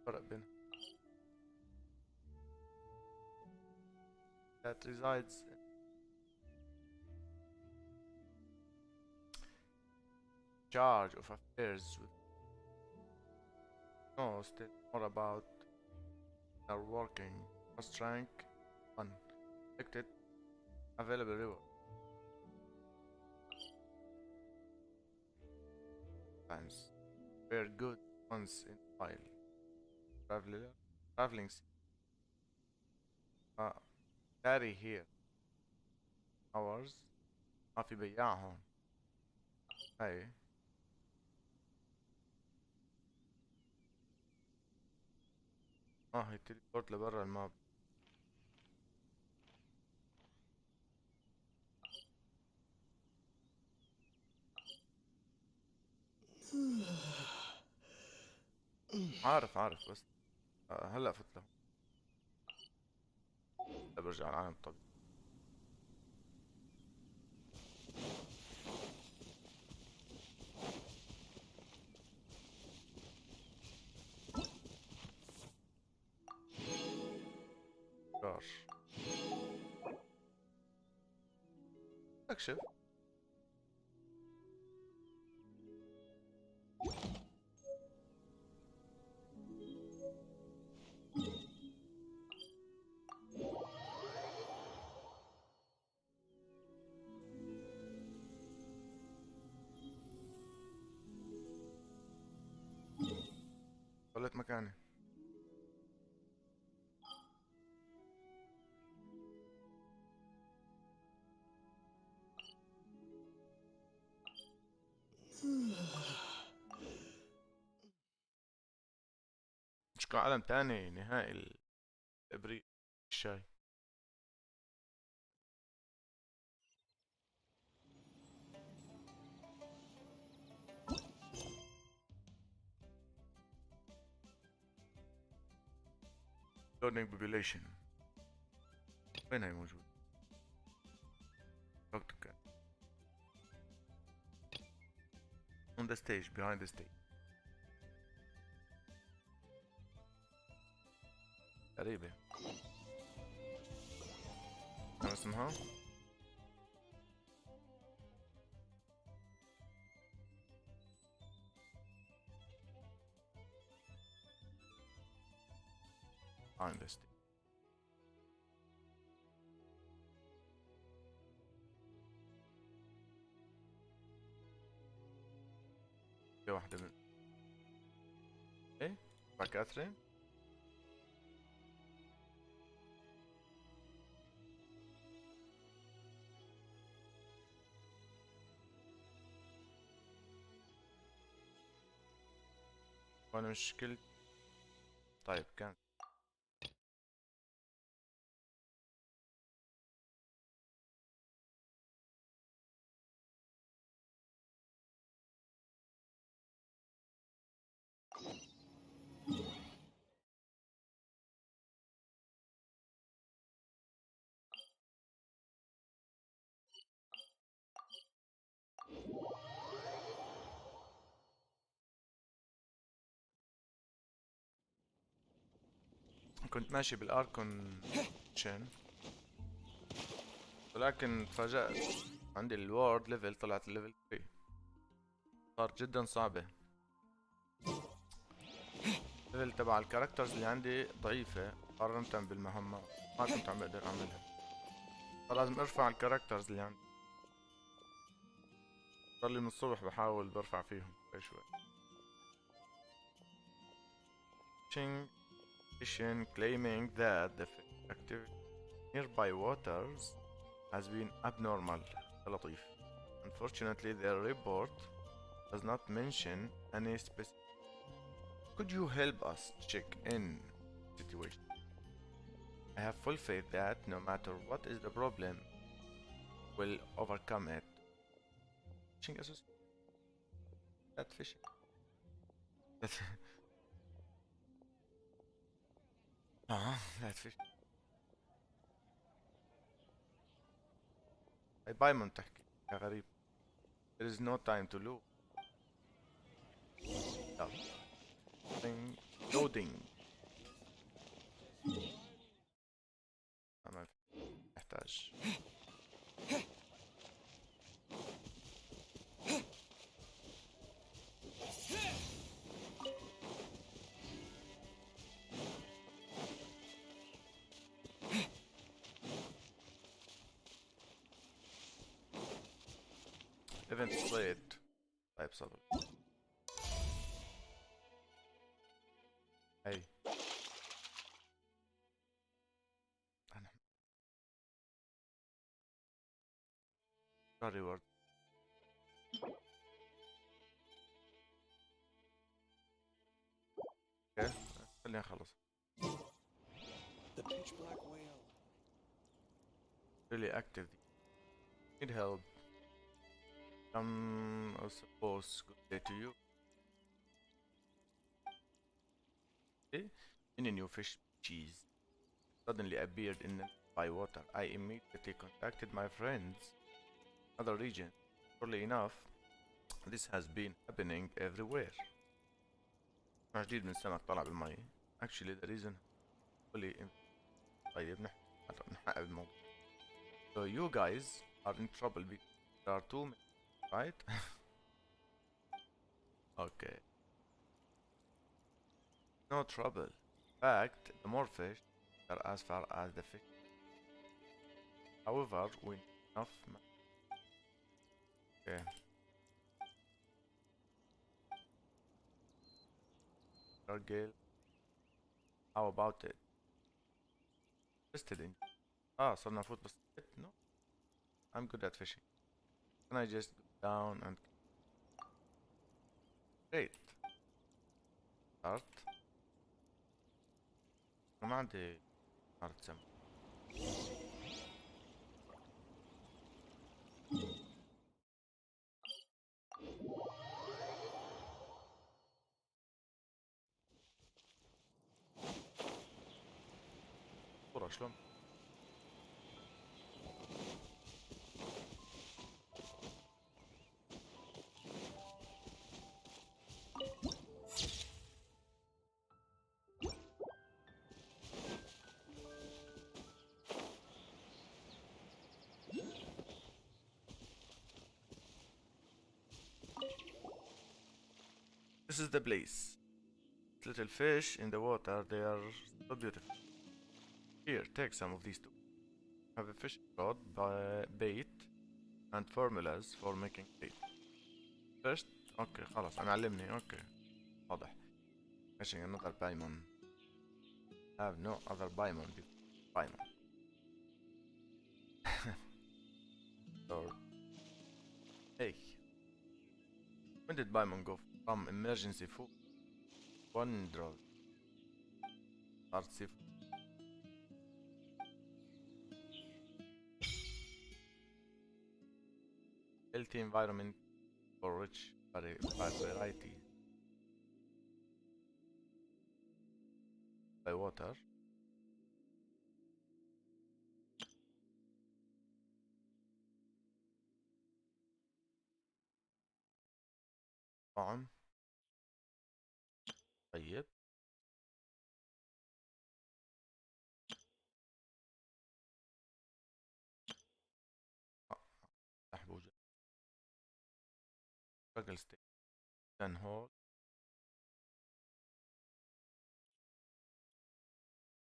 فرق بين that resides in charge of affairs with no still more about our working first rank 1 selected available reward times were good once in a while traveling carry here hours ما في بياع هون هاي هي تليبورت لبرا الماب عارف بس هلا فت له. هلا برجع العالم الطبيعي. جار اكشف. ضليت مكاني. مشكلة عالم تاني نهائي الابريق الشاي. learning population وين هي موجود؟ اوكي. on the stage behind the stage. غريبة. كم اسمها؟ behind the stage. في واحدة من ايه؟ مع كاثرين؟ وانا مشكلة. طيب كان كنت ماشي بالاركون شين، ولكن تفاجأت عندي الوورد ليفل طلعت الليفل 3. صار جدا صعبة. الليفل تبع الكاركترز اللي عندي ضعيفة مقارنة بالمهمة، ما كنت عم بقدر اعملها. فلازم ارفع الكاركترز اللي عندي. صار لي من الصبح بحاول برفع فيهم شوي شوي. Mission claiming that the activity nearby waters has been abnormal. لطيف. Unfortunately, their report does not mention any specific. Could you help us check in situation? I have full faith that no matter what is the problem, we'll overcome it. Fishing association. That fishing. That fishing. هاي بايمون تحكي يا غريب. There is no time to lose. Loading. ما يحتاج. Event slate. طيب صبر. هاي أنا ريورد. اوكي خلينا نخلص. The pitch black whale. Really active. Need help. I suppose good day to you. Many new fish species suddenly appeared in the by water. I immediately contacted my friends in other regions. Surely enough, this has been happening everywhere. نوع جديد من السمك طلع بالمي. Actually the reason fully طيب نحقق الموضوع. So you guys are in trouble because there are too many, right? Okay. No trouble. In fact, the more fish are as far as the fish. However, we need enough. Okay. Gale. How about it? Interested in. صرنا نفوت بس. No. I'm good at fishing. Can I just go down and great. Start. ما عندي نار سمك. صورة شلون؟ This is the place. Little fish in the water, they are so beautiful. Here, take some of these two. Have a fishing rod, bait, and formulas for making bait. First, okay, خلاص أنا علمني. Okay, واضح. Fishing another paimon. Have no other paimon before paimon. Or, hey, when did paimon go from emergency food? One draw. Start seafood. Healthy environment for rich variety by water. طعم طيب. أحبوجة. Struggle stick. Then hold.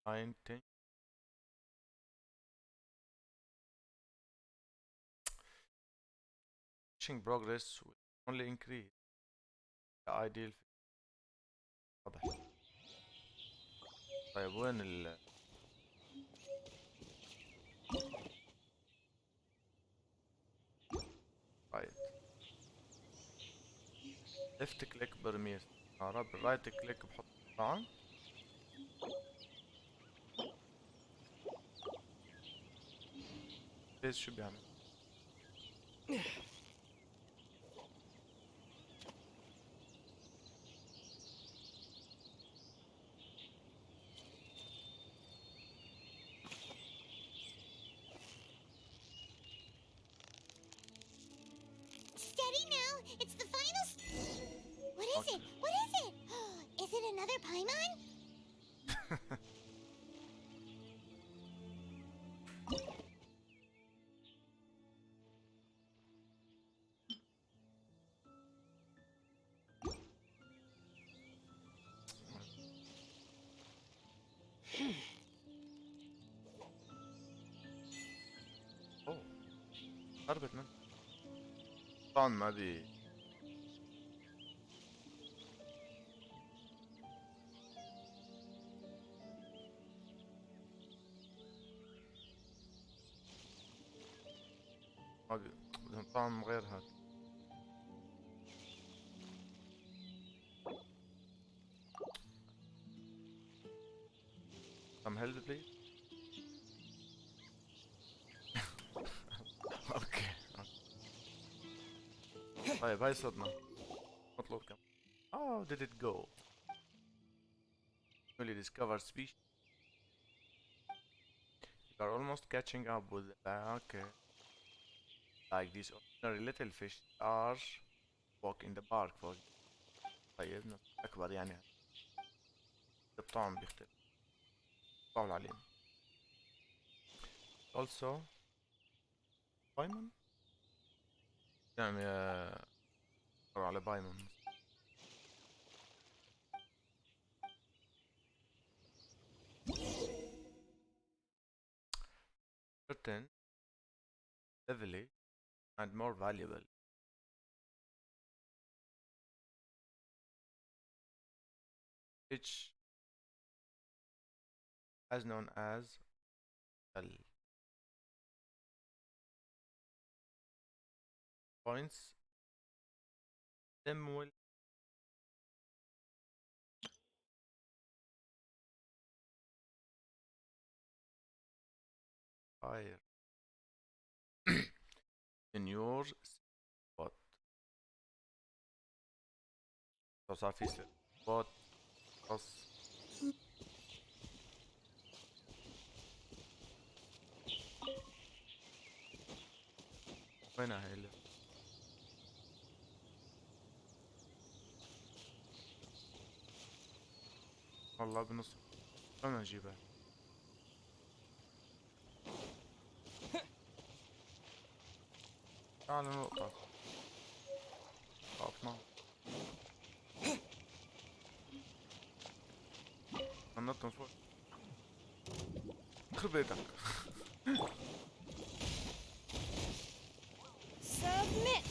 Fine thing. Fishing progress will only increase. The ideal. واضح. طيب وين ال right. Left click برمي سنارة. بالرايت كليك بحط طعم. بس شو بيعمل؟ Steady now. It's the final. What is it? What is it? Is it another Paimon? أوه. هربت منه. طبعا ما بي بدهم طعم غير هاد. Some help please. اوكي. طيب هاي صرنا. مطلوب كم. Oh, did it go? newly discovered species. You are almost catching up with the pack. Like these ordinary little fish are walk in the park for طيب ناس أكبر يعني الطعم بيختلف طعم عليهم. Also بايمون يعني على بايمون certain heavily and more valuable which as known as points them will fire in your spot. صار في spot خاص وينها هي والله بنص انا اجيبها تعال نقطة قطنا ننط من فوق خرب بيتك Submit!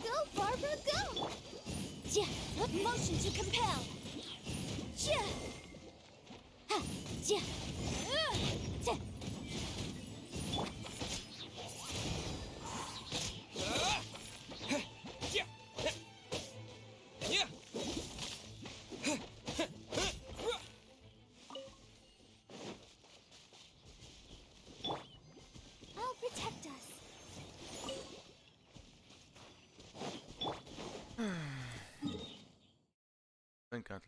Go, Barbara, go! Yeah, what motion to compel? Yeah! Ha! Yeah! Yeah! I'll protect us. وين كانت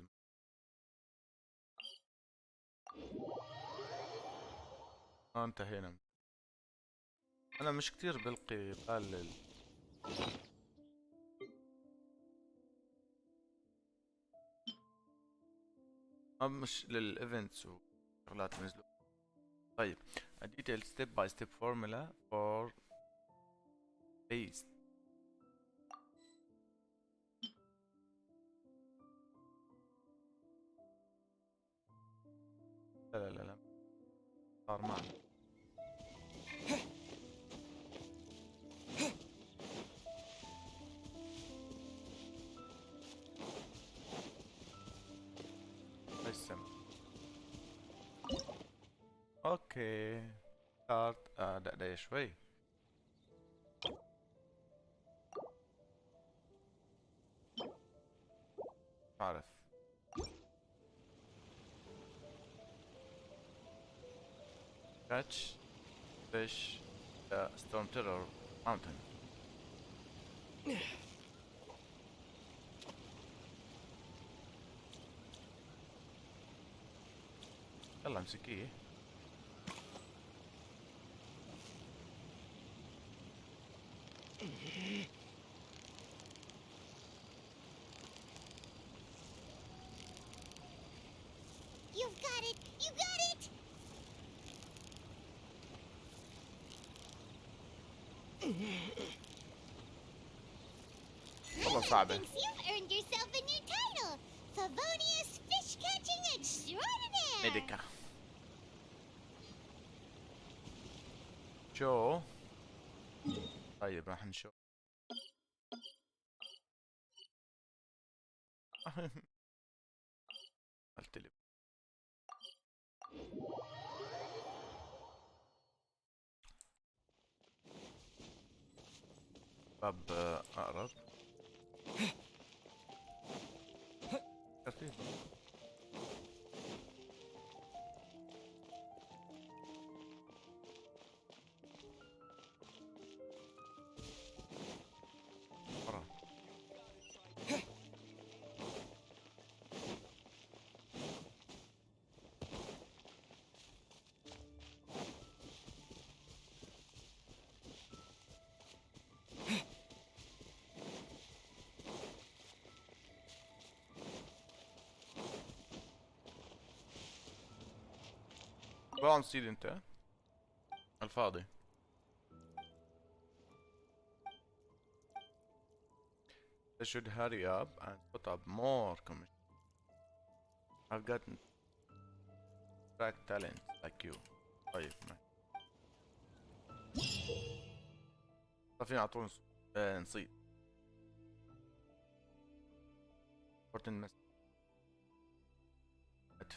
انتهينا انا مش كتير بلقي بال مش للايفنتس وشغلات نزلوا. طيب a detailed step by step formula for paste. لا صار معنا السم اوكي صارت دقيقة شوي عارف catch fish the storm terror mountain. يلا امسكيه You've got it! You got it! والله صعبة. Thinks you've earned yourself a new title, Favonius Fish Catching Extraordinaire. ميديكا شو طيب راح نشوف قلت باب اقرب خفيف go on seed انت الفاضي. They should hurry up and put up more commission. I've gotten track talents like you. طيب ما فينا اعطونا نصيد. important message at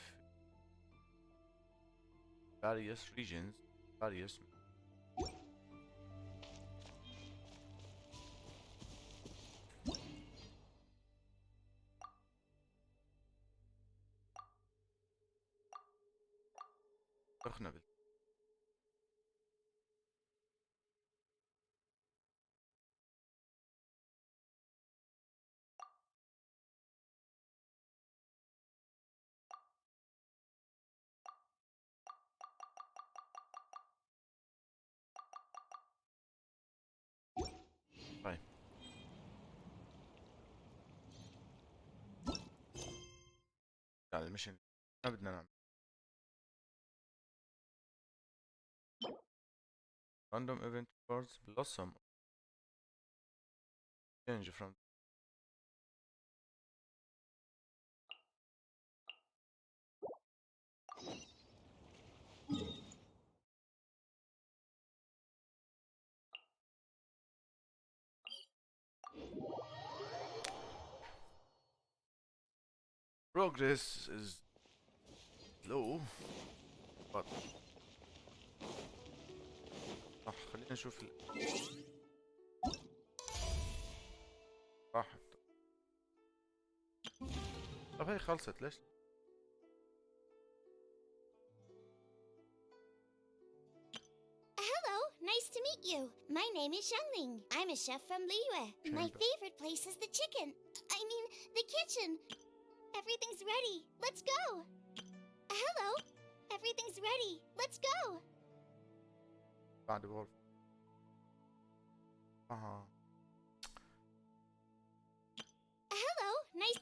various regions, various سخنة طيب يعني المشن ما بدنا نعمل random event cards blossom change from progress is low but خلينا نشوف راحت. طب هي خلصت ليش؟ Hello, nice to meet you. My name is Xiangling. I'm a chef from Liyue. My favorite place is the the kitchen. Everything's ready. Let's go. Hello. Everything's ready. Let's go. بعد وولف. Hello, nice.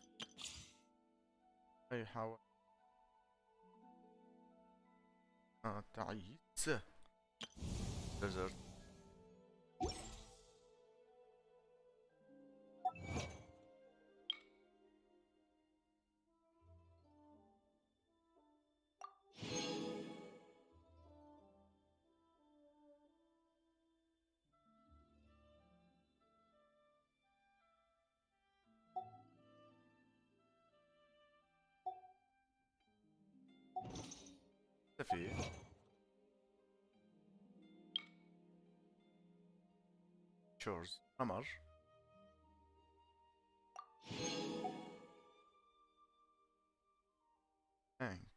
هي حاول تعيس ديزرت. في chores hammer tank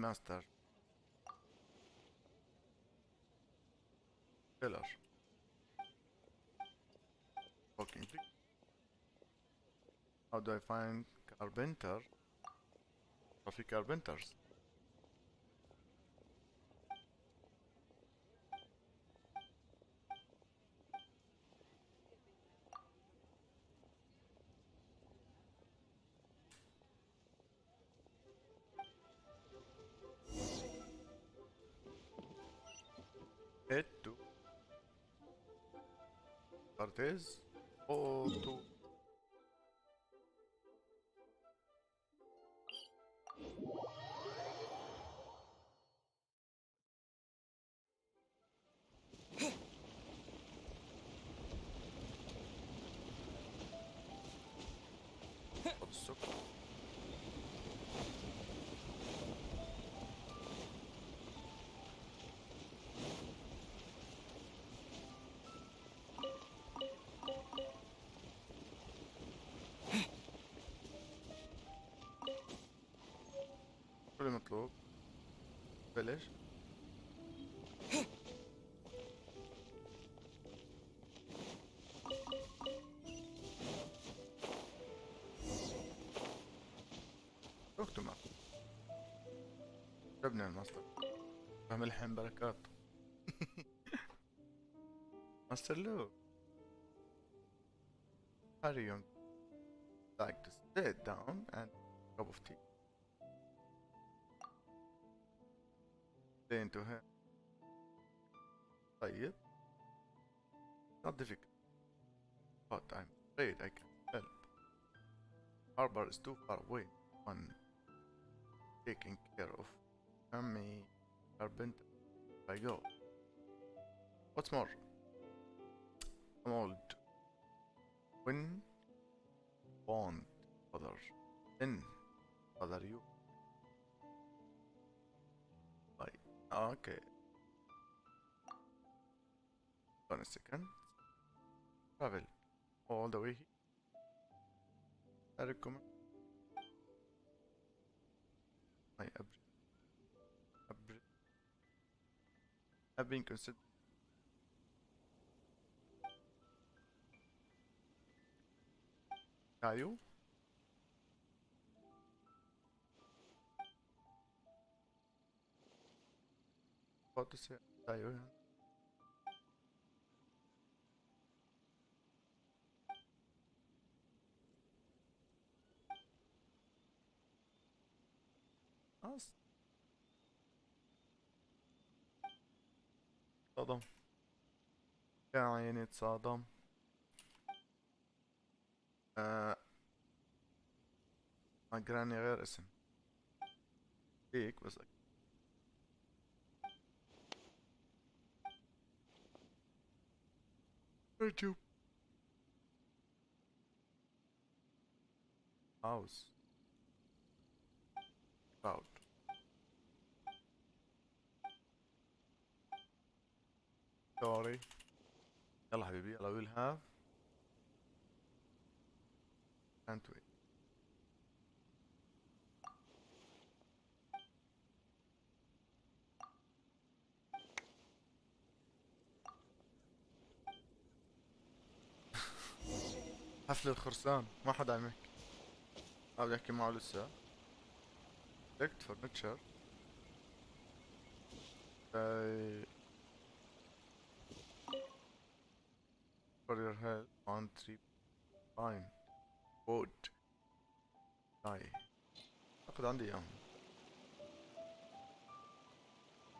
master pillar working. How do I find carpenter? في carpenters. Head to Cortez or to السكر. فيلش. شفتوا ما عجبني الماستر، فهم الحين بركات. ماستر لو how do you like to sit down and cup of tea? Saying to him, طيب, not difficult, but I'm afraid I can't help. Harbor is too far away. One taking care of me, carpenter. I go. What's more, I'm old. When won't bother, then bother you. Like, okay. One second. Travel all the way here. I recommend my have been considered. Are you? About to say, are you? خلاص صدم يا عيني اتصدم. مع جراني غير اسم هيك بس يوتيوب هاوس كلاود. سوري. يلا حبيبي يلا ويل هاف can't wait. حفل الخرسان ما حدا عم يحكي. بدي احكي معه لسه. select furniture. for your help on 3 fine wood. هاي اخذ عندي اياهم.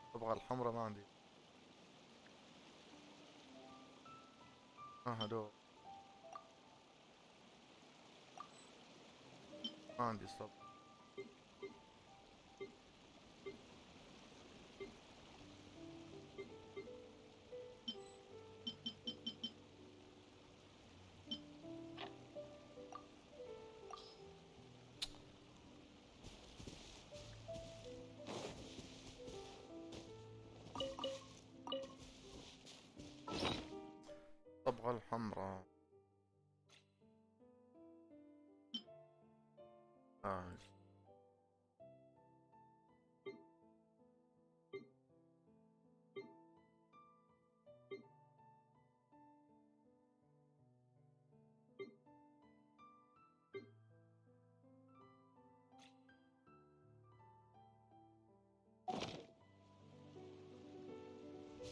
الصبغة الحمراء ما عندي. هدول ما عندي صبغة. الصبغة الحمراء.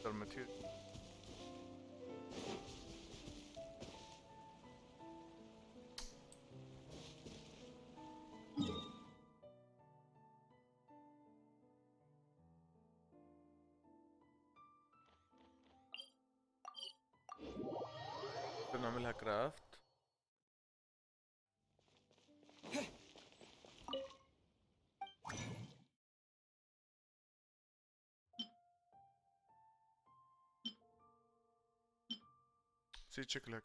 الماتيريال. نعملها كرافت. نسيت شكلك.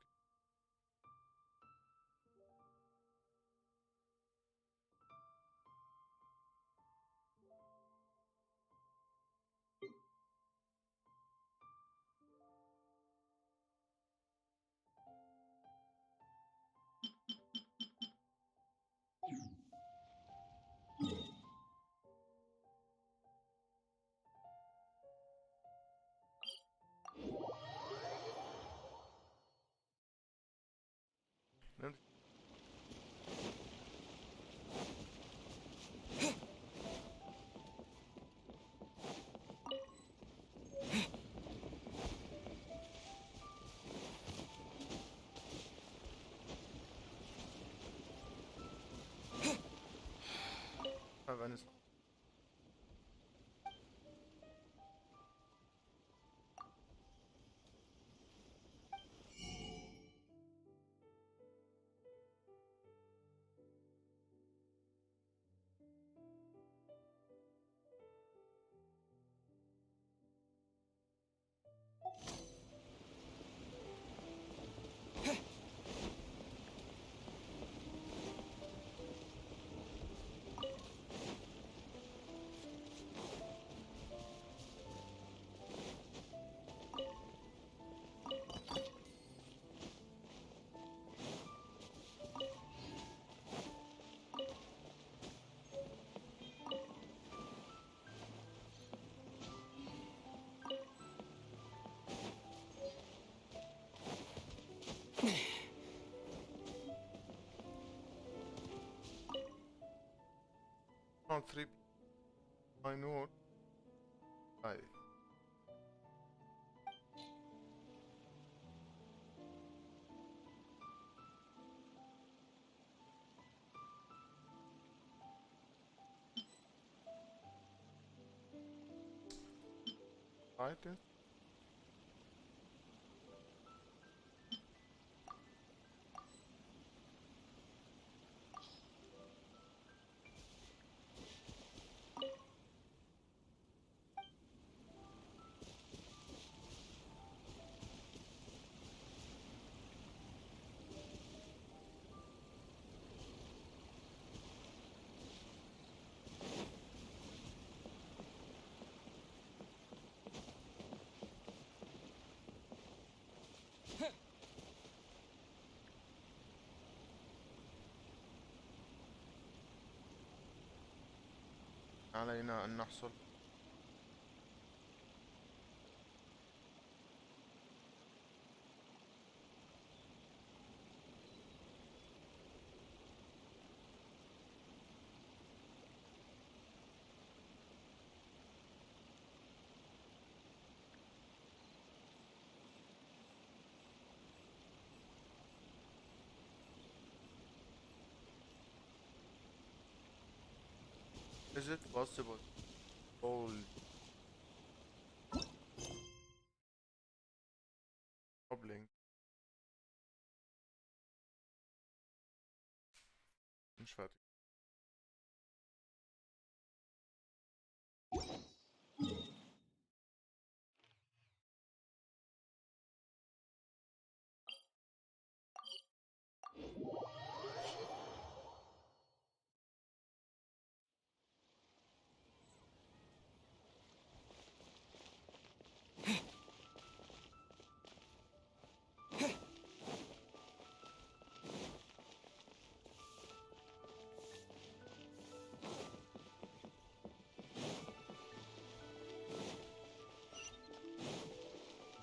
have any. On 3. I know. 5. Right. علينا أن نحصل. Is it possible? All troubling. مش فاهم.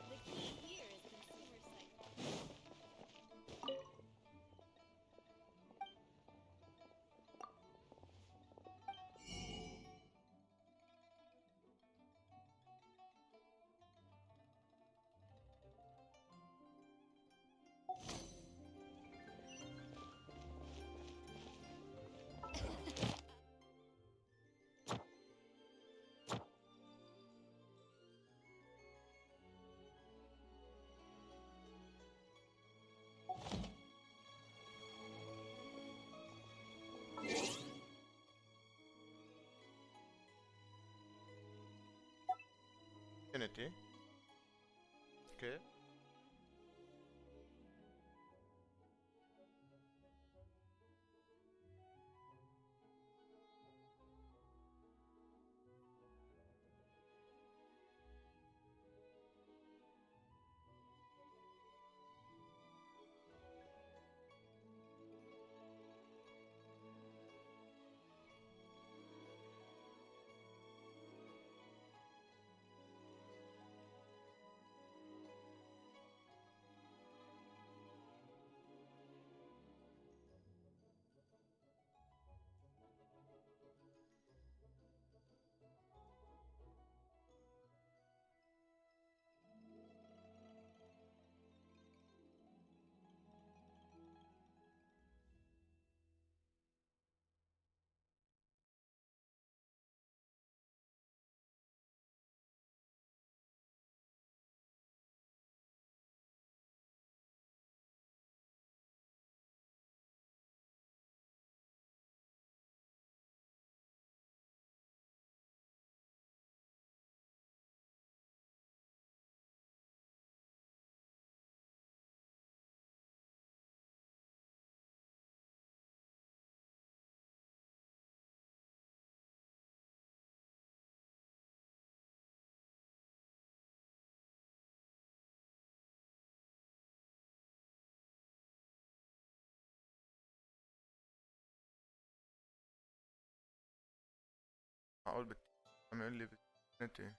The key here is consumer psychology. Infinity. Okay. اقول عم يقول لي بالترينيتي.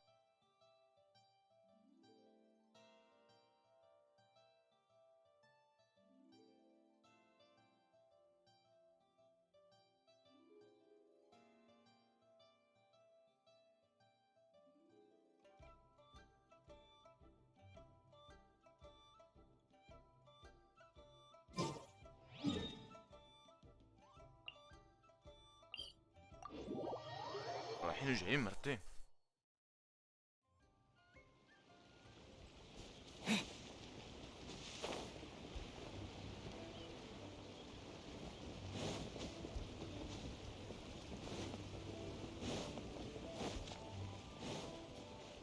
رايحين وجايين مرتين.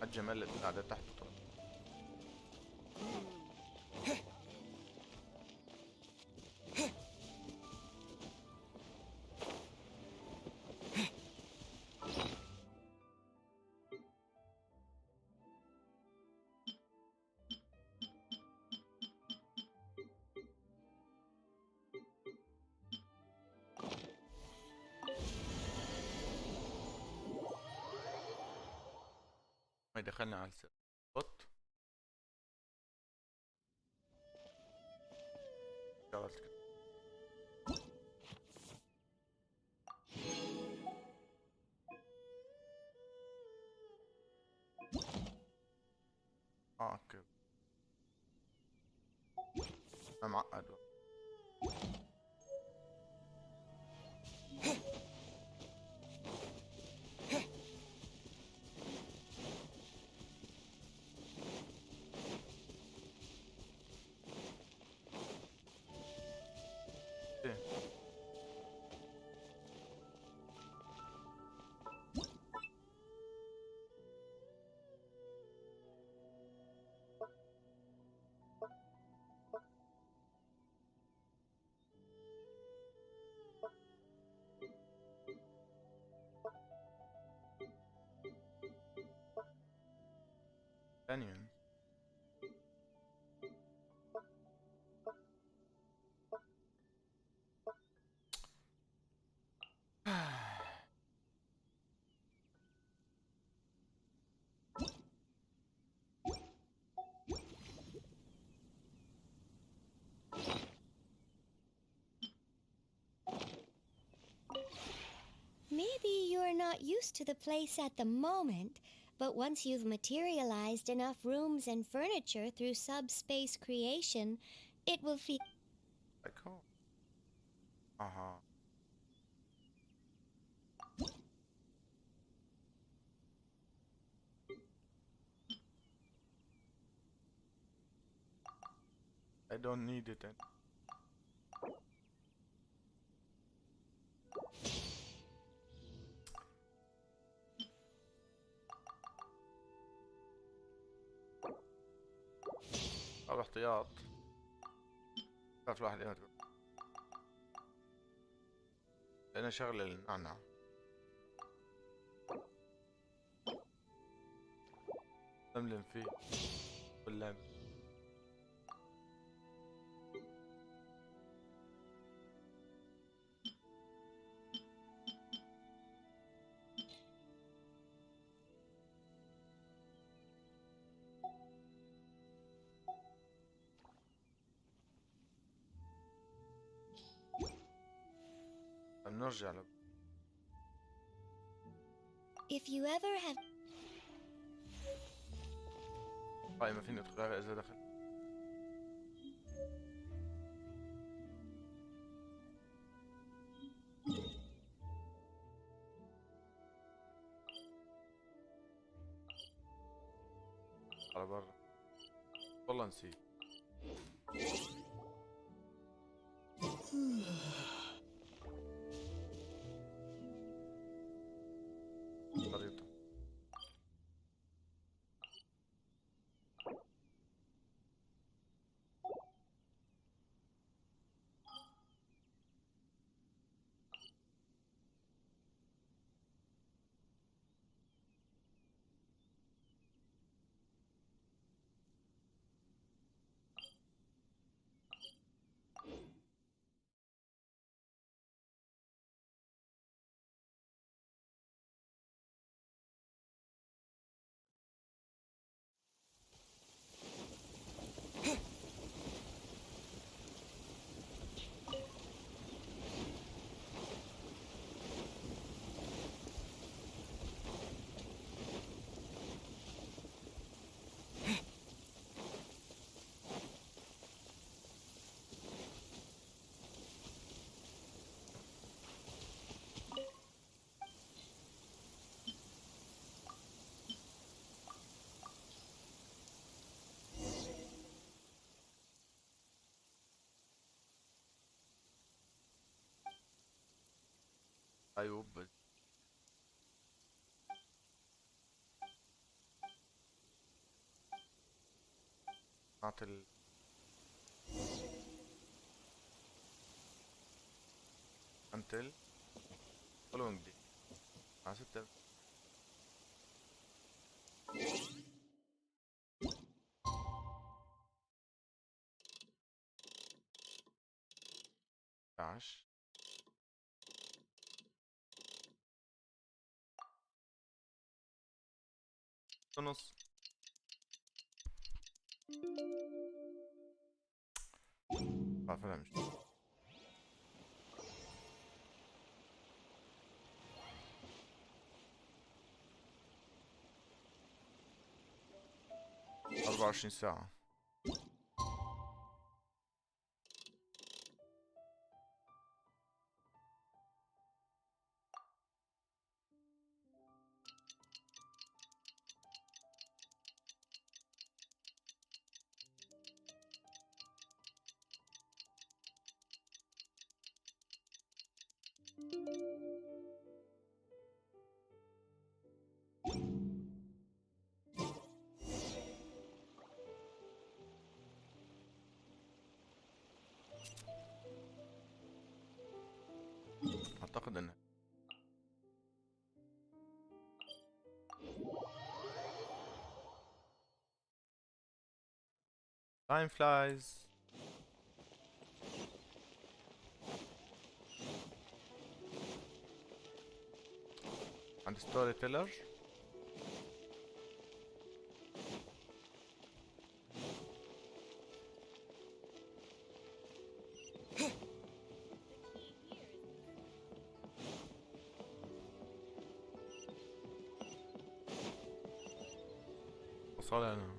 الجمال اللي قاعدة تحت طول. ما دخلنا على السبوت. اشتغلت كده. اوكي. انا معقد. ثانيا Maybe you're not used to the place at the moment, but once you've materialized enough rooms and furniture through subspace creation, it will feel. like home. اها. I don't need it. او احتياط. تعرف الواحد ايمتى لقينا شغلة النعنع. نملم فيه باللعب. نرجع If you ever have. طيب ما فيني ادخل اذا دخل. على برا. والله نسيت. خريطة. أيوب بس نعطي until following day مع 6 11 ونص. فعلا مش 24 ساعة. أعتقد إنه time flies. عند ستوري تيلر وصل أنا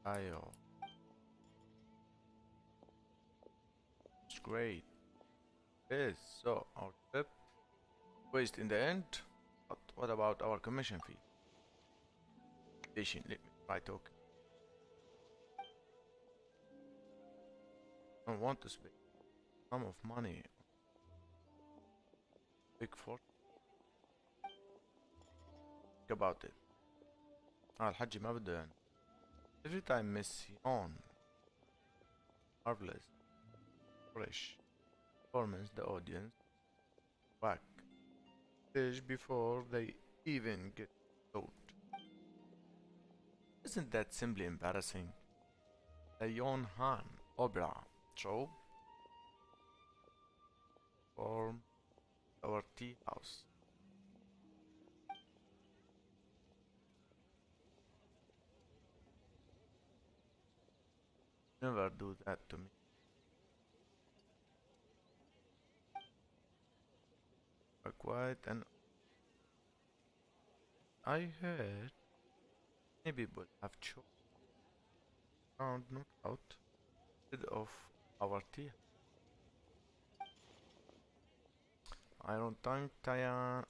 أيوه. It's great. Yes, so our trip waste in the end. But what about our commission fee? Let me try talking. I don't want to spend a sum of money. Big fortune. Think about it. الحجي ما بده يعني. Every time mission marvelous fresh performance the audience back stage before they even get told. Isn't that simply embarrassing? The Yon Han opera trope for our tea house. Never do that to me. Quiet and I heard many people have chosen found not out instead of our tea. Iron Tank Taya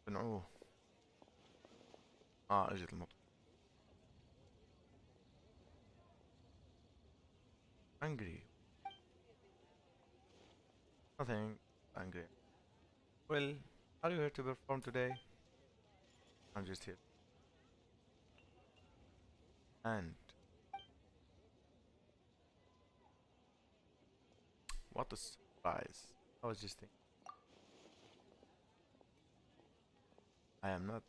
بنعوه اجت المطر. Angry. Nothing angry. Well, are you here to perform today? I'm just here. And what a surprise. I was just thinking. I am not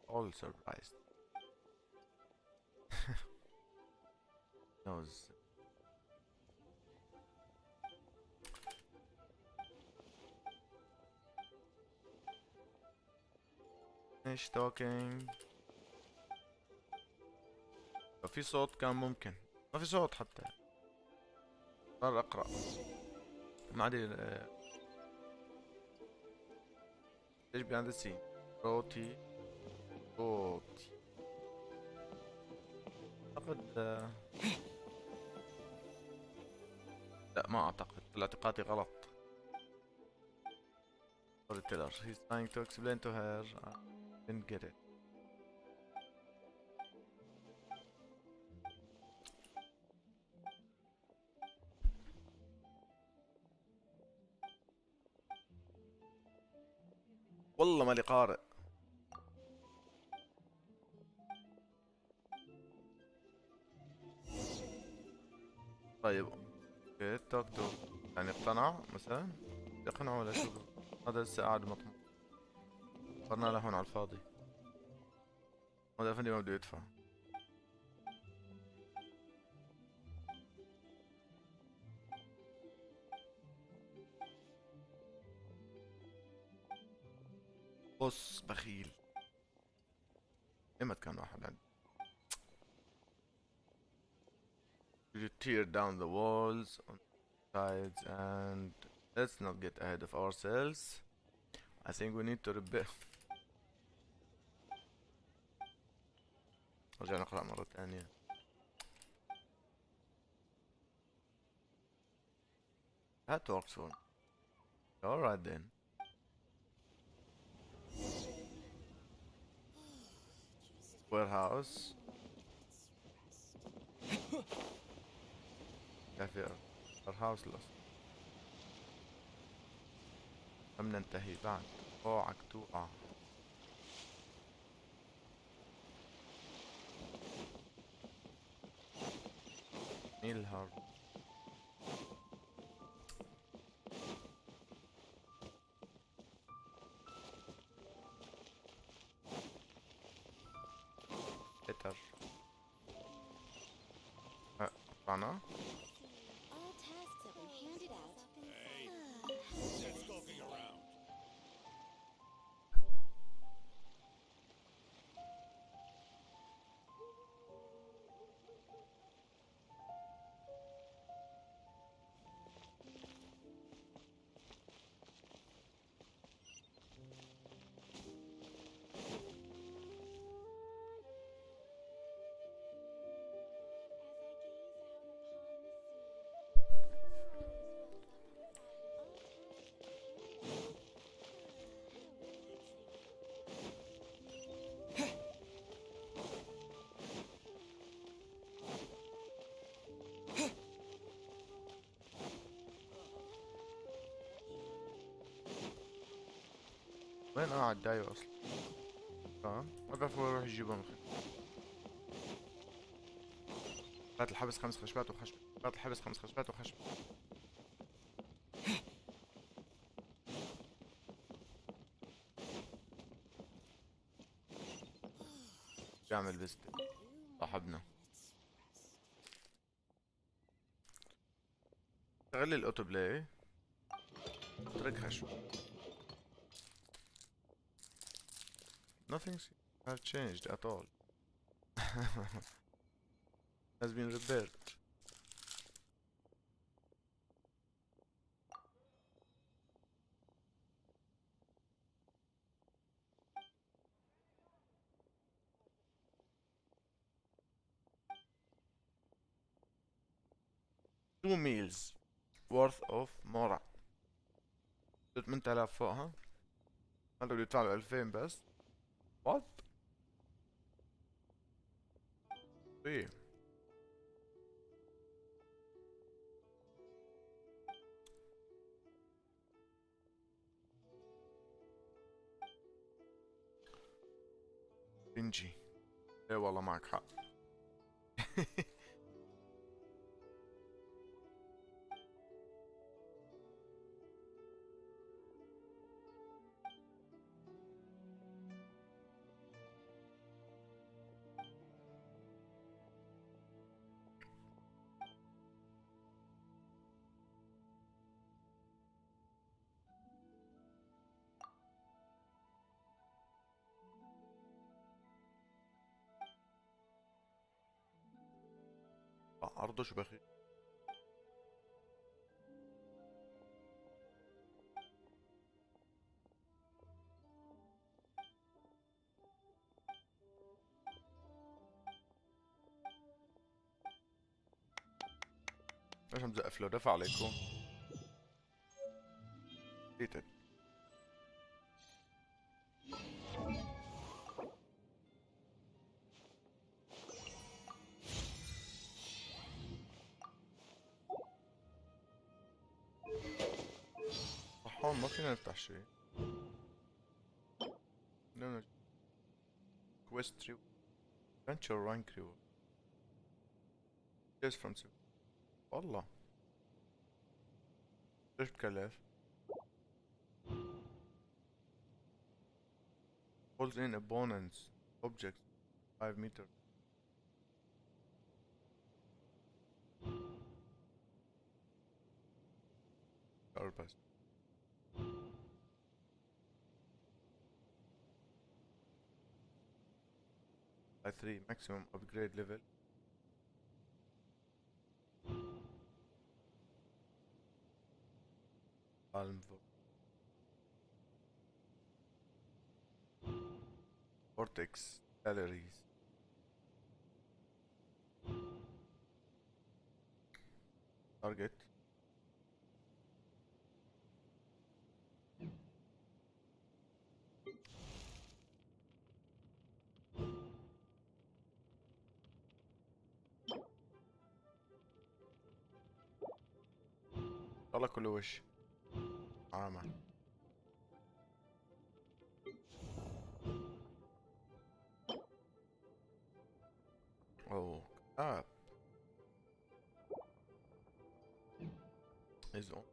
all surprised. Knows. Finish talking. لو في صوت كان ممكن. ما في صوت حتى. صار أقرأ. ما عندي ايش behind the scene. روتي. أعتقد لا ما أعتقد. اعتقادي غلط. Storyteller. He's trying to explain to her. Didn't get it. والله مالي قارئ. طيب اوكي توك توك، يعني اقتنع مثلا؟ يقنع ولا شو؟ هذا لسه قاعد مطموح، صرنا له هون على الفاضي. هذا افندي ما بده يدفع. بص بخيل، ايمت كان واحد عندي. You tear down the walls on sides and let's not get ahead of ourselves. I think we need to repair. رجع نقرأ مرة ثانية. That works for me. Alright then. Warehouse. كافي. warehouse lost. لم ننتهي بعد. اوعك توقع. مين الهارد؟ بيتر. قطعنا. All tasks have been handed out. That's skulking around. وين قاعد دايو اصلا؟ ما بعرف وين يروح يجيبهم الخير. هات الحبس 5 خشبات وخشب. هات الحبس 5 خشبات وخشب. بيعمل بيست صاحبنا. استغل الاوتو بلاي. اترك خشب. Nothing has changed at all. Has been repaired. Two meals worth of mora. 8000 فوقها. هلا بده يدفع له 2000 بس. What؟ ايه بنجي. ايه والله معك حق. عرضه شو بخير. ليش عم زقف له؟ دفع عليكم. Beat it. هون ما فينا نفتح شيء. No. Quest reward. Adventure rank reward. Yes from Civ. والله. ايش بكلف؟ Pulls in opponents. Objects. 5 meters. Purpose. By 3 maximum upgrade level. Vortex calories. Target. والله كله وش عامة. اوه كتاب is on.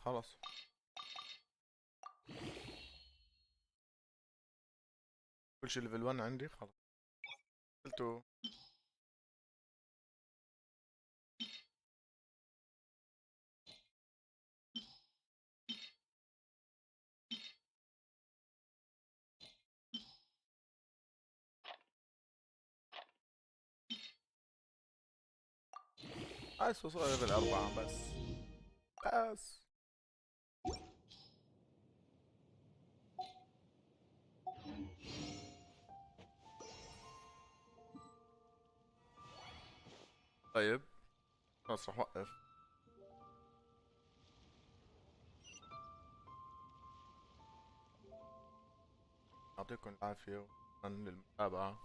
خلاص كل شي ليفل 1 عندي خلاص قلتو. عايز توصل ليفل 4 بس طيب خلاص راح اوقف. يعطيكم العافية وشكرا للمتابعة.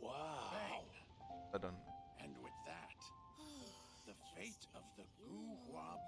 Wow. أبدا. And with that, the fate of the Gu Hua